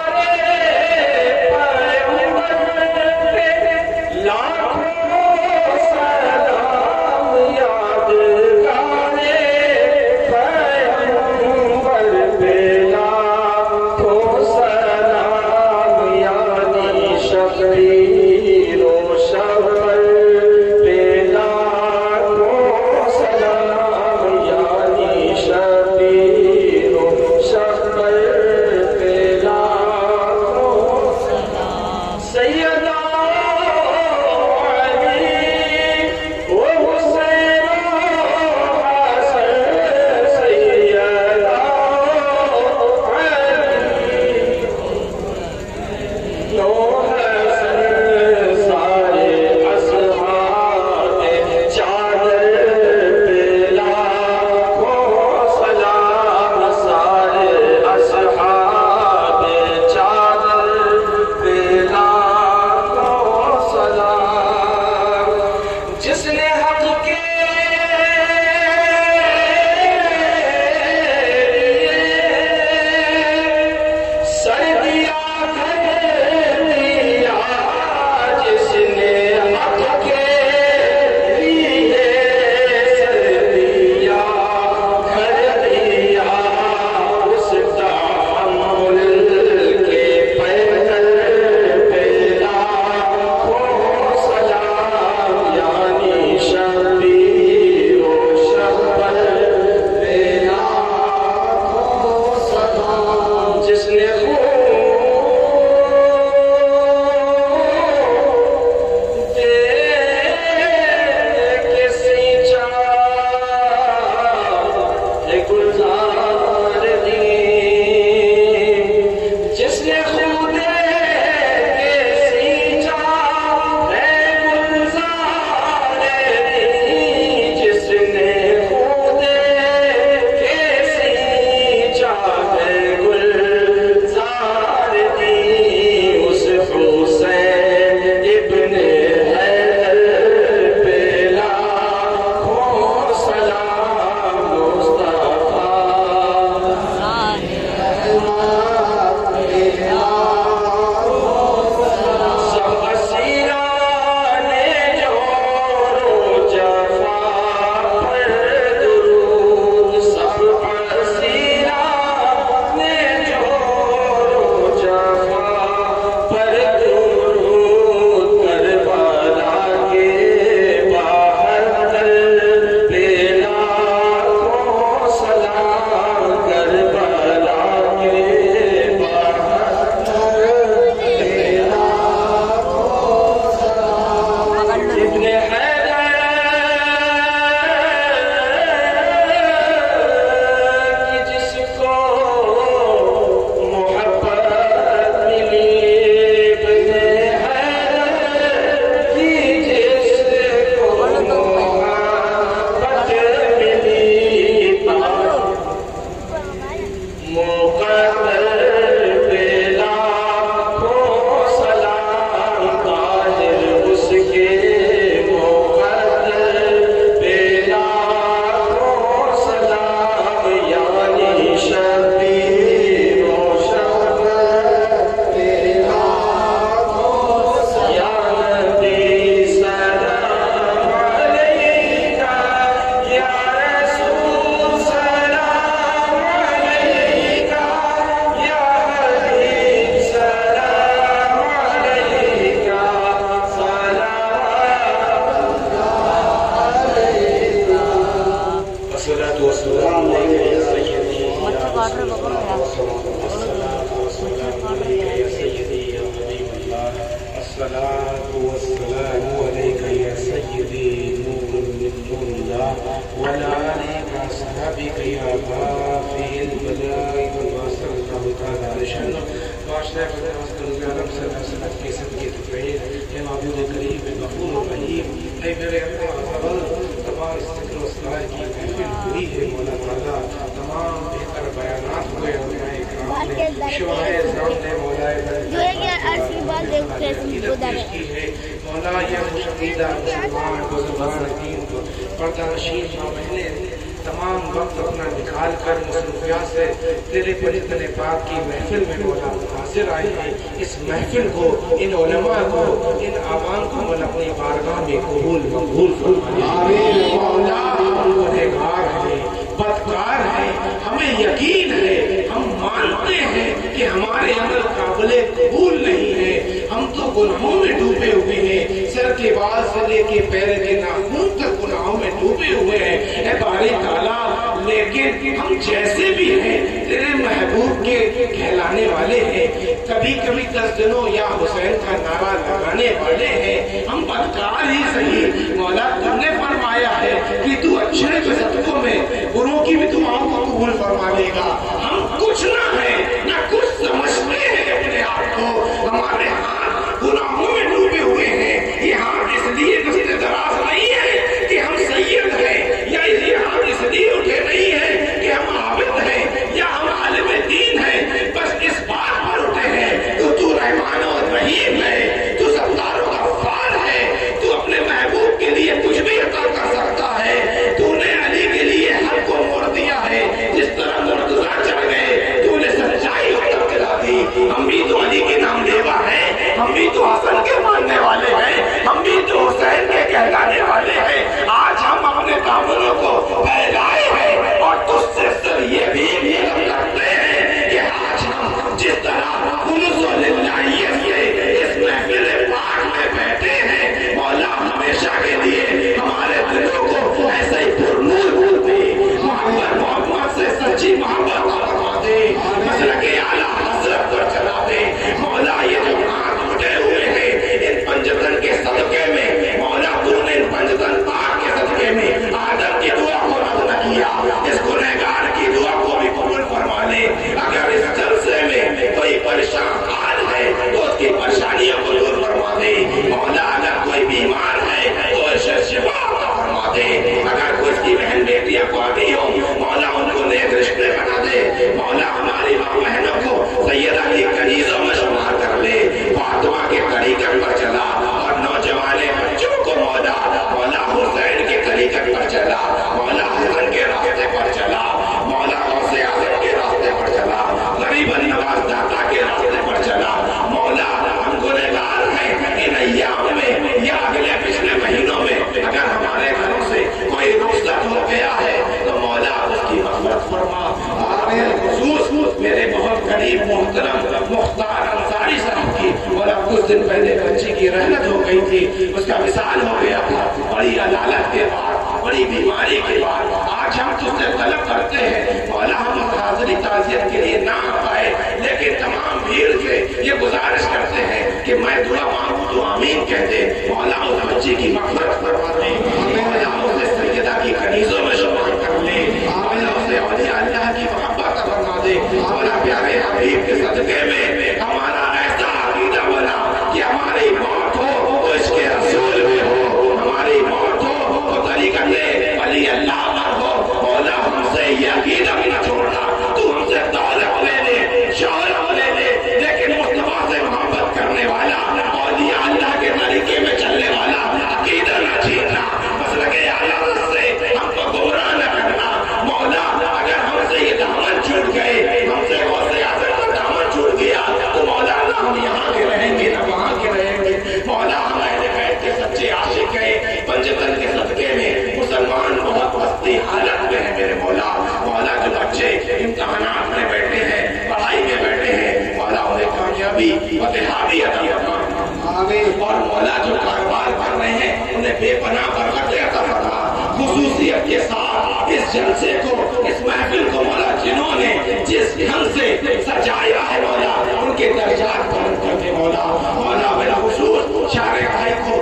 والسلام عليك يا سيدي نور من نور الله وعلى آلك وأصحابك يا غافر البلاء والواصل الله تعالى رشانه وأشرف الأسكال العالم صلى الله عليه وسلم في سبك تفعيل يا معبود كريم غفور رحيم اے میرے اللہ تمام ذکر و اصلاح کی محفل ہوئی ہے مولا تعالیٰ تمام بہتر بیانات ہوئے علماء اکرام نے شعراء اعظام نے مولا پیش کی ہے مولا یہ خوشقیدہ مسلمان بزرگان دین کو پردہ نشین ماں بہنیں تمام وقت اپنا نکال کر مصروفیات سے تیرے پرتن پاک کی محفل میں مولا حاضر آئے ہیں اس محفل کو ان علماء کو ان عوام کو مولا اپنی بارگاہ میں قبول مقبول فرمائے مولا ہم گنہگار ہیں بدکار ہیں ہمیں یقین ہے ہم مانتے ہیں کہ ہمارے عمل قابل قبول نہیں ہے ہم تو گناہوں میں ڈوبے ہوئے ہیں سر کے بال سے لے کے پیر کے ناخن تک گناہوں میں ڈوبے ہوئے ہیں اے باری تعالیٰ لیکن ہم جیسے بھی ہیں تیرے محبوب کے کہلانے والے ہیں کبھی کبھی 10 دنوں یا حسین کا نعرہ لگانے والے ہیں ہم بدکار ہی صحیح مولا تم نے فرمایا ہے کہ تو اچھے صدقوں میں بروں کی بھی دعاؤں کو قبول فرما لے گا ہم کچھ نہ ہیں نہ کچھ سمجھتے ہیں اپنے آپ کو ہمارے ہاتھ گناہوں میں ڈوبے ہوئے ہیں یہ ہاتھ اس لیے دست دراز نہیں ہے کہ ہم سید ہیں یا یہ ہاتھ اس لیے اٹھے نہیں ہیں کہ ہم عابد ہیں یا ہم عالم دین ہیں بس اس بات پر اٹھے ہیں تو رحمان و رحیم ہے تو ستار و غفار ہے تو اپنے محبوب کے لیے کچھ بھی عطا کر سکتا ہے تو نے علی کے لیے حق کو موڑ دیا ہے جس طرح مرتضیٰ چڑھ گئے تو نے سچائی اتر دلا دی ہم بھی تو علی کے نام لیوا ہیں ہم بھی تو حسن کے ماننے والے ہیں ہم بھی تو حسین کے کہلانے والے ہیں آج ہم اپنے دامنوں کو پھیلائے ہیں اور تجھ سے سر یہ بھی کرتے ہیں کہ آج ہم جس طرح خلوص و للہیت سے اس محفل پاک میں بیٹھے ہیں مولا ہمیشہ کے لیے ہمارے دلوں کو ایسے ہی پرنور دے محمد سے سچی محبت فرما دے مسلک اعلیٰ حضرت پر چلا دے مولا یہ جو ہاتھ اٹھے ہوئے ہیں ان پنجتن کے صدقے میں مولا تو نے ان پنجتن پاک کے صدقے میں آدم کی دعا کو رد نہ کیا اس گنہگار کی دعا کو بھی قبول فرما لے اگر اس جلسے میں کوئی پریشان حال ہے تو اس کی پریشانیوں کو دور فرما دے مولا اگر کوئی بیمار ہے تو اسے شفا عطا فرما دے اگر کوئی اس کی بہن بیٹیاں کو آتی ہو مولا ان کو نیک رشتے بنا دے مولا ہماری ماں بہنوں کو سیدہ کی کنیزوں میں شمار کر لے فاطمہ کے طریقت پر چلا اور نوجوان بچوں کو مولا حسین کے طریقت پر چلا مولا حسن کے راستے پر چلا مولا غوث اعظم کے راستے پر چلا غریب نواز داتا کے راستے پر چلا مولا ہم گنہگار ہیں ان ایام میں یا اگلے پچھلے مہینوں میں اگر ہمارے گھروں سے کوئی رخصت ہو گیا ہے تو مولا اس کی مغفرت فرما خصوص میرے بہت قریب محترم مختار انصاری صاحب کی مولا کچھ دن پہلے بچی کی رحلت ہو گئی تھی اس کا وصال ہو گیا تھا بڑی عدالت کے بعد بڑی بیماری کے بعد آج ہم تجھ سے طلب کرتے ہیں مولا ہم حاضری تعزیت کے لیے نہ آ پائے لیکن تمام بھیڑ سے یہ گزارش کرتے ہیں کہ میں دعا مانگوں تو آمین کہہ دے مولا اس بچی کی مغفرت فرما دے مولا اسے سیدہ کی کنیزوں میں شمار کر لے مولا اسے اولیاء اللہ کی محبت فرما دے مولا پیارے حبیب کے صدقے میں ہمارا ایسا عقیدہ بنا کہ ہماری موت ہو تو اس کے رسول میں ہو ہماری موت ہو تو طریقت علی اللہ پر ہو مولا ہم سے یہ عقیدہ بھی نہ چھوڑنا تو ہم سے دولت لے لے شہرت لے لے لیکن مصطفیٰ سے محبت کرنے والا اولیاء اللہ کے طریقے میں چلنے والا عقیدہ نہ چھیننا مسلک اعلیٰ سے ہم کو گمراہ نہ کرنا مولا اگر ہم سے یہ دامن چھوٹ گئے ہم سے غوث اعظم کا دامن چھوٹ گیا تو مولا ہم یہاں کے رہیں گے نہ وہاں کے رہیں گے مولا ہم اہل بیت کے سچے عاشق ہیں پنجتن کے صدقے میں مسلمان بہت پستی حالت میں ہے میرے مولا جو بچے امتحانات میں بیٹھے ہیں پڑھائی میں بیٹھے ہیں مولا انہیں کامیابی فتحی عطا فرما اور مولا جو کاروبار کر رہے ہیں انہیں بے پناہ برکت عطا فرما خصوصیت کے ساتھ اس جلسے کو اس محفل کو مولا جنہوں نے جس ڈھنگ سے سجایا ہے مولا ان کے درجات بلند کر دے مولا بلا خصوص شاعر بھائی کو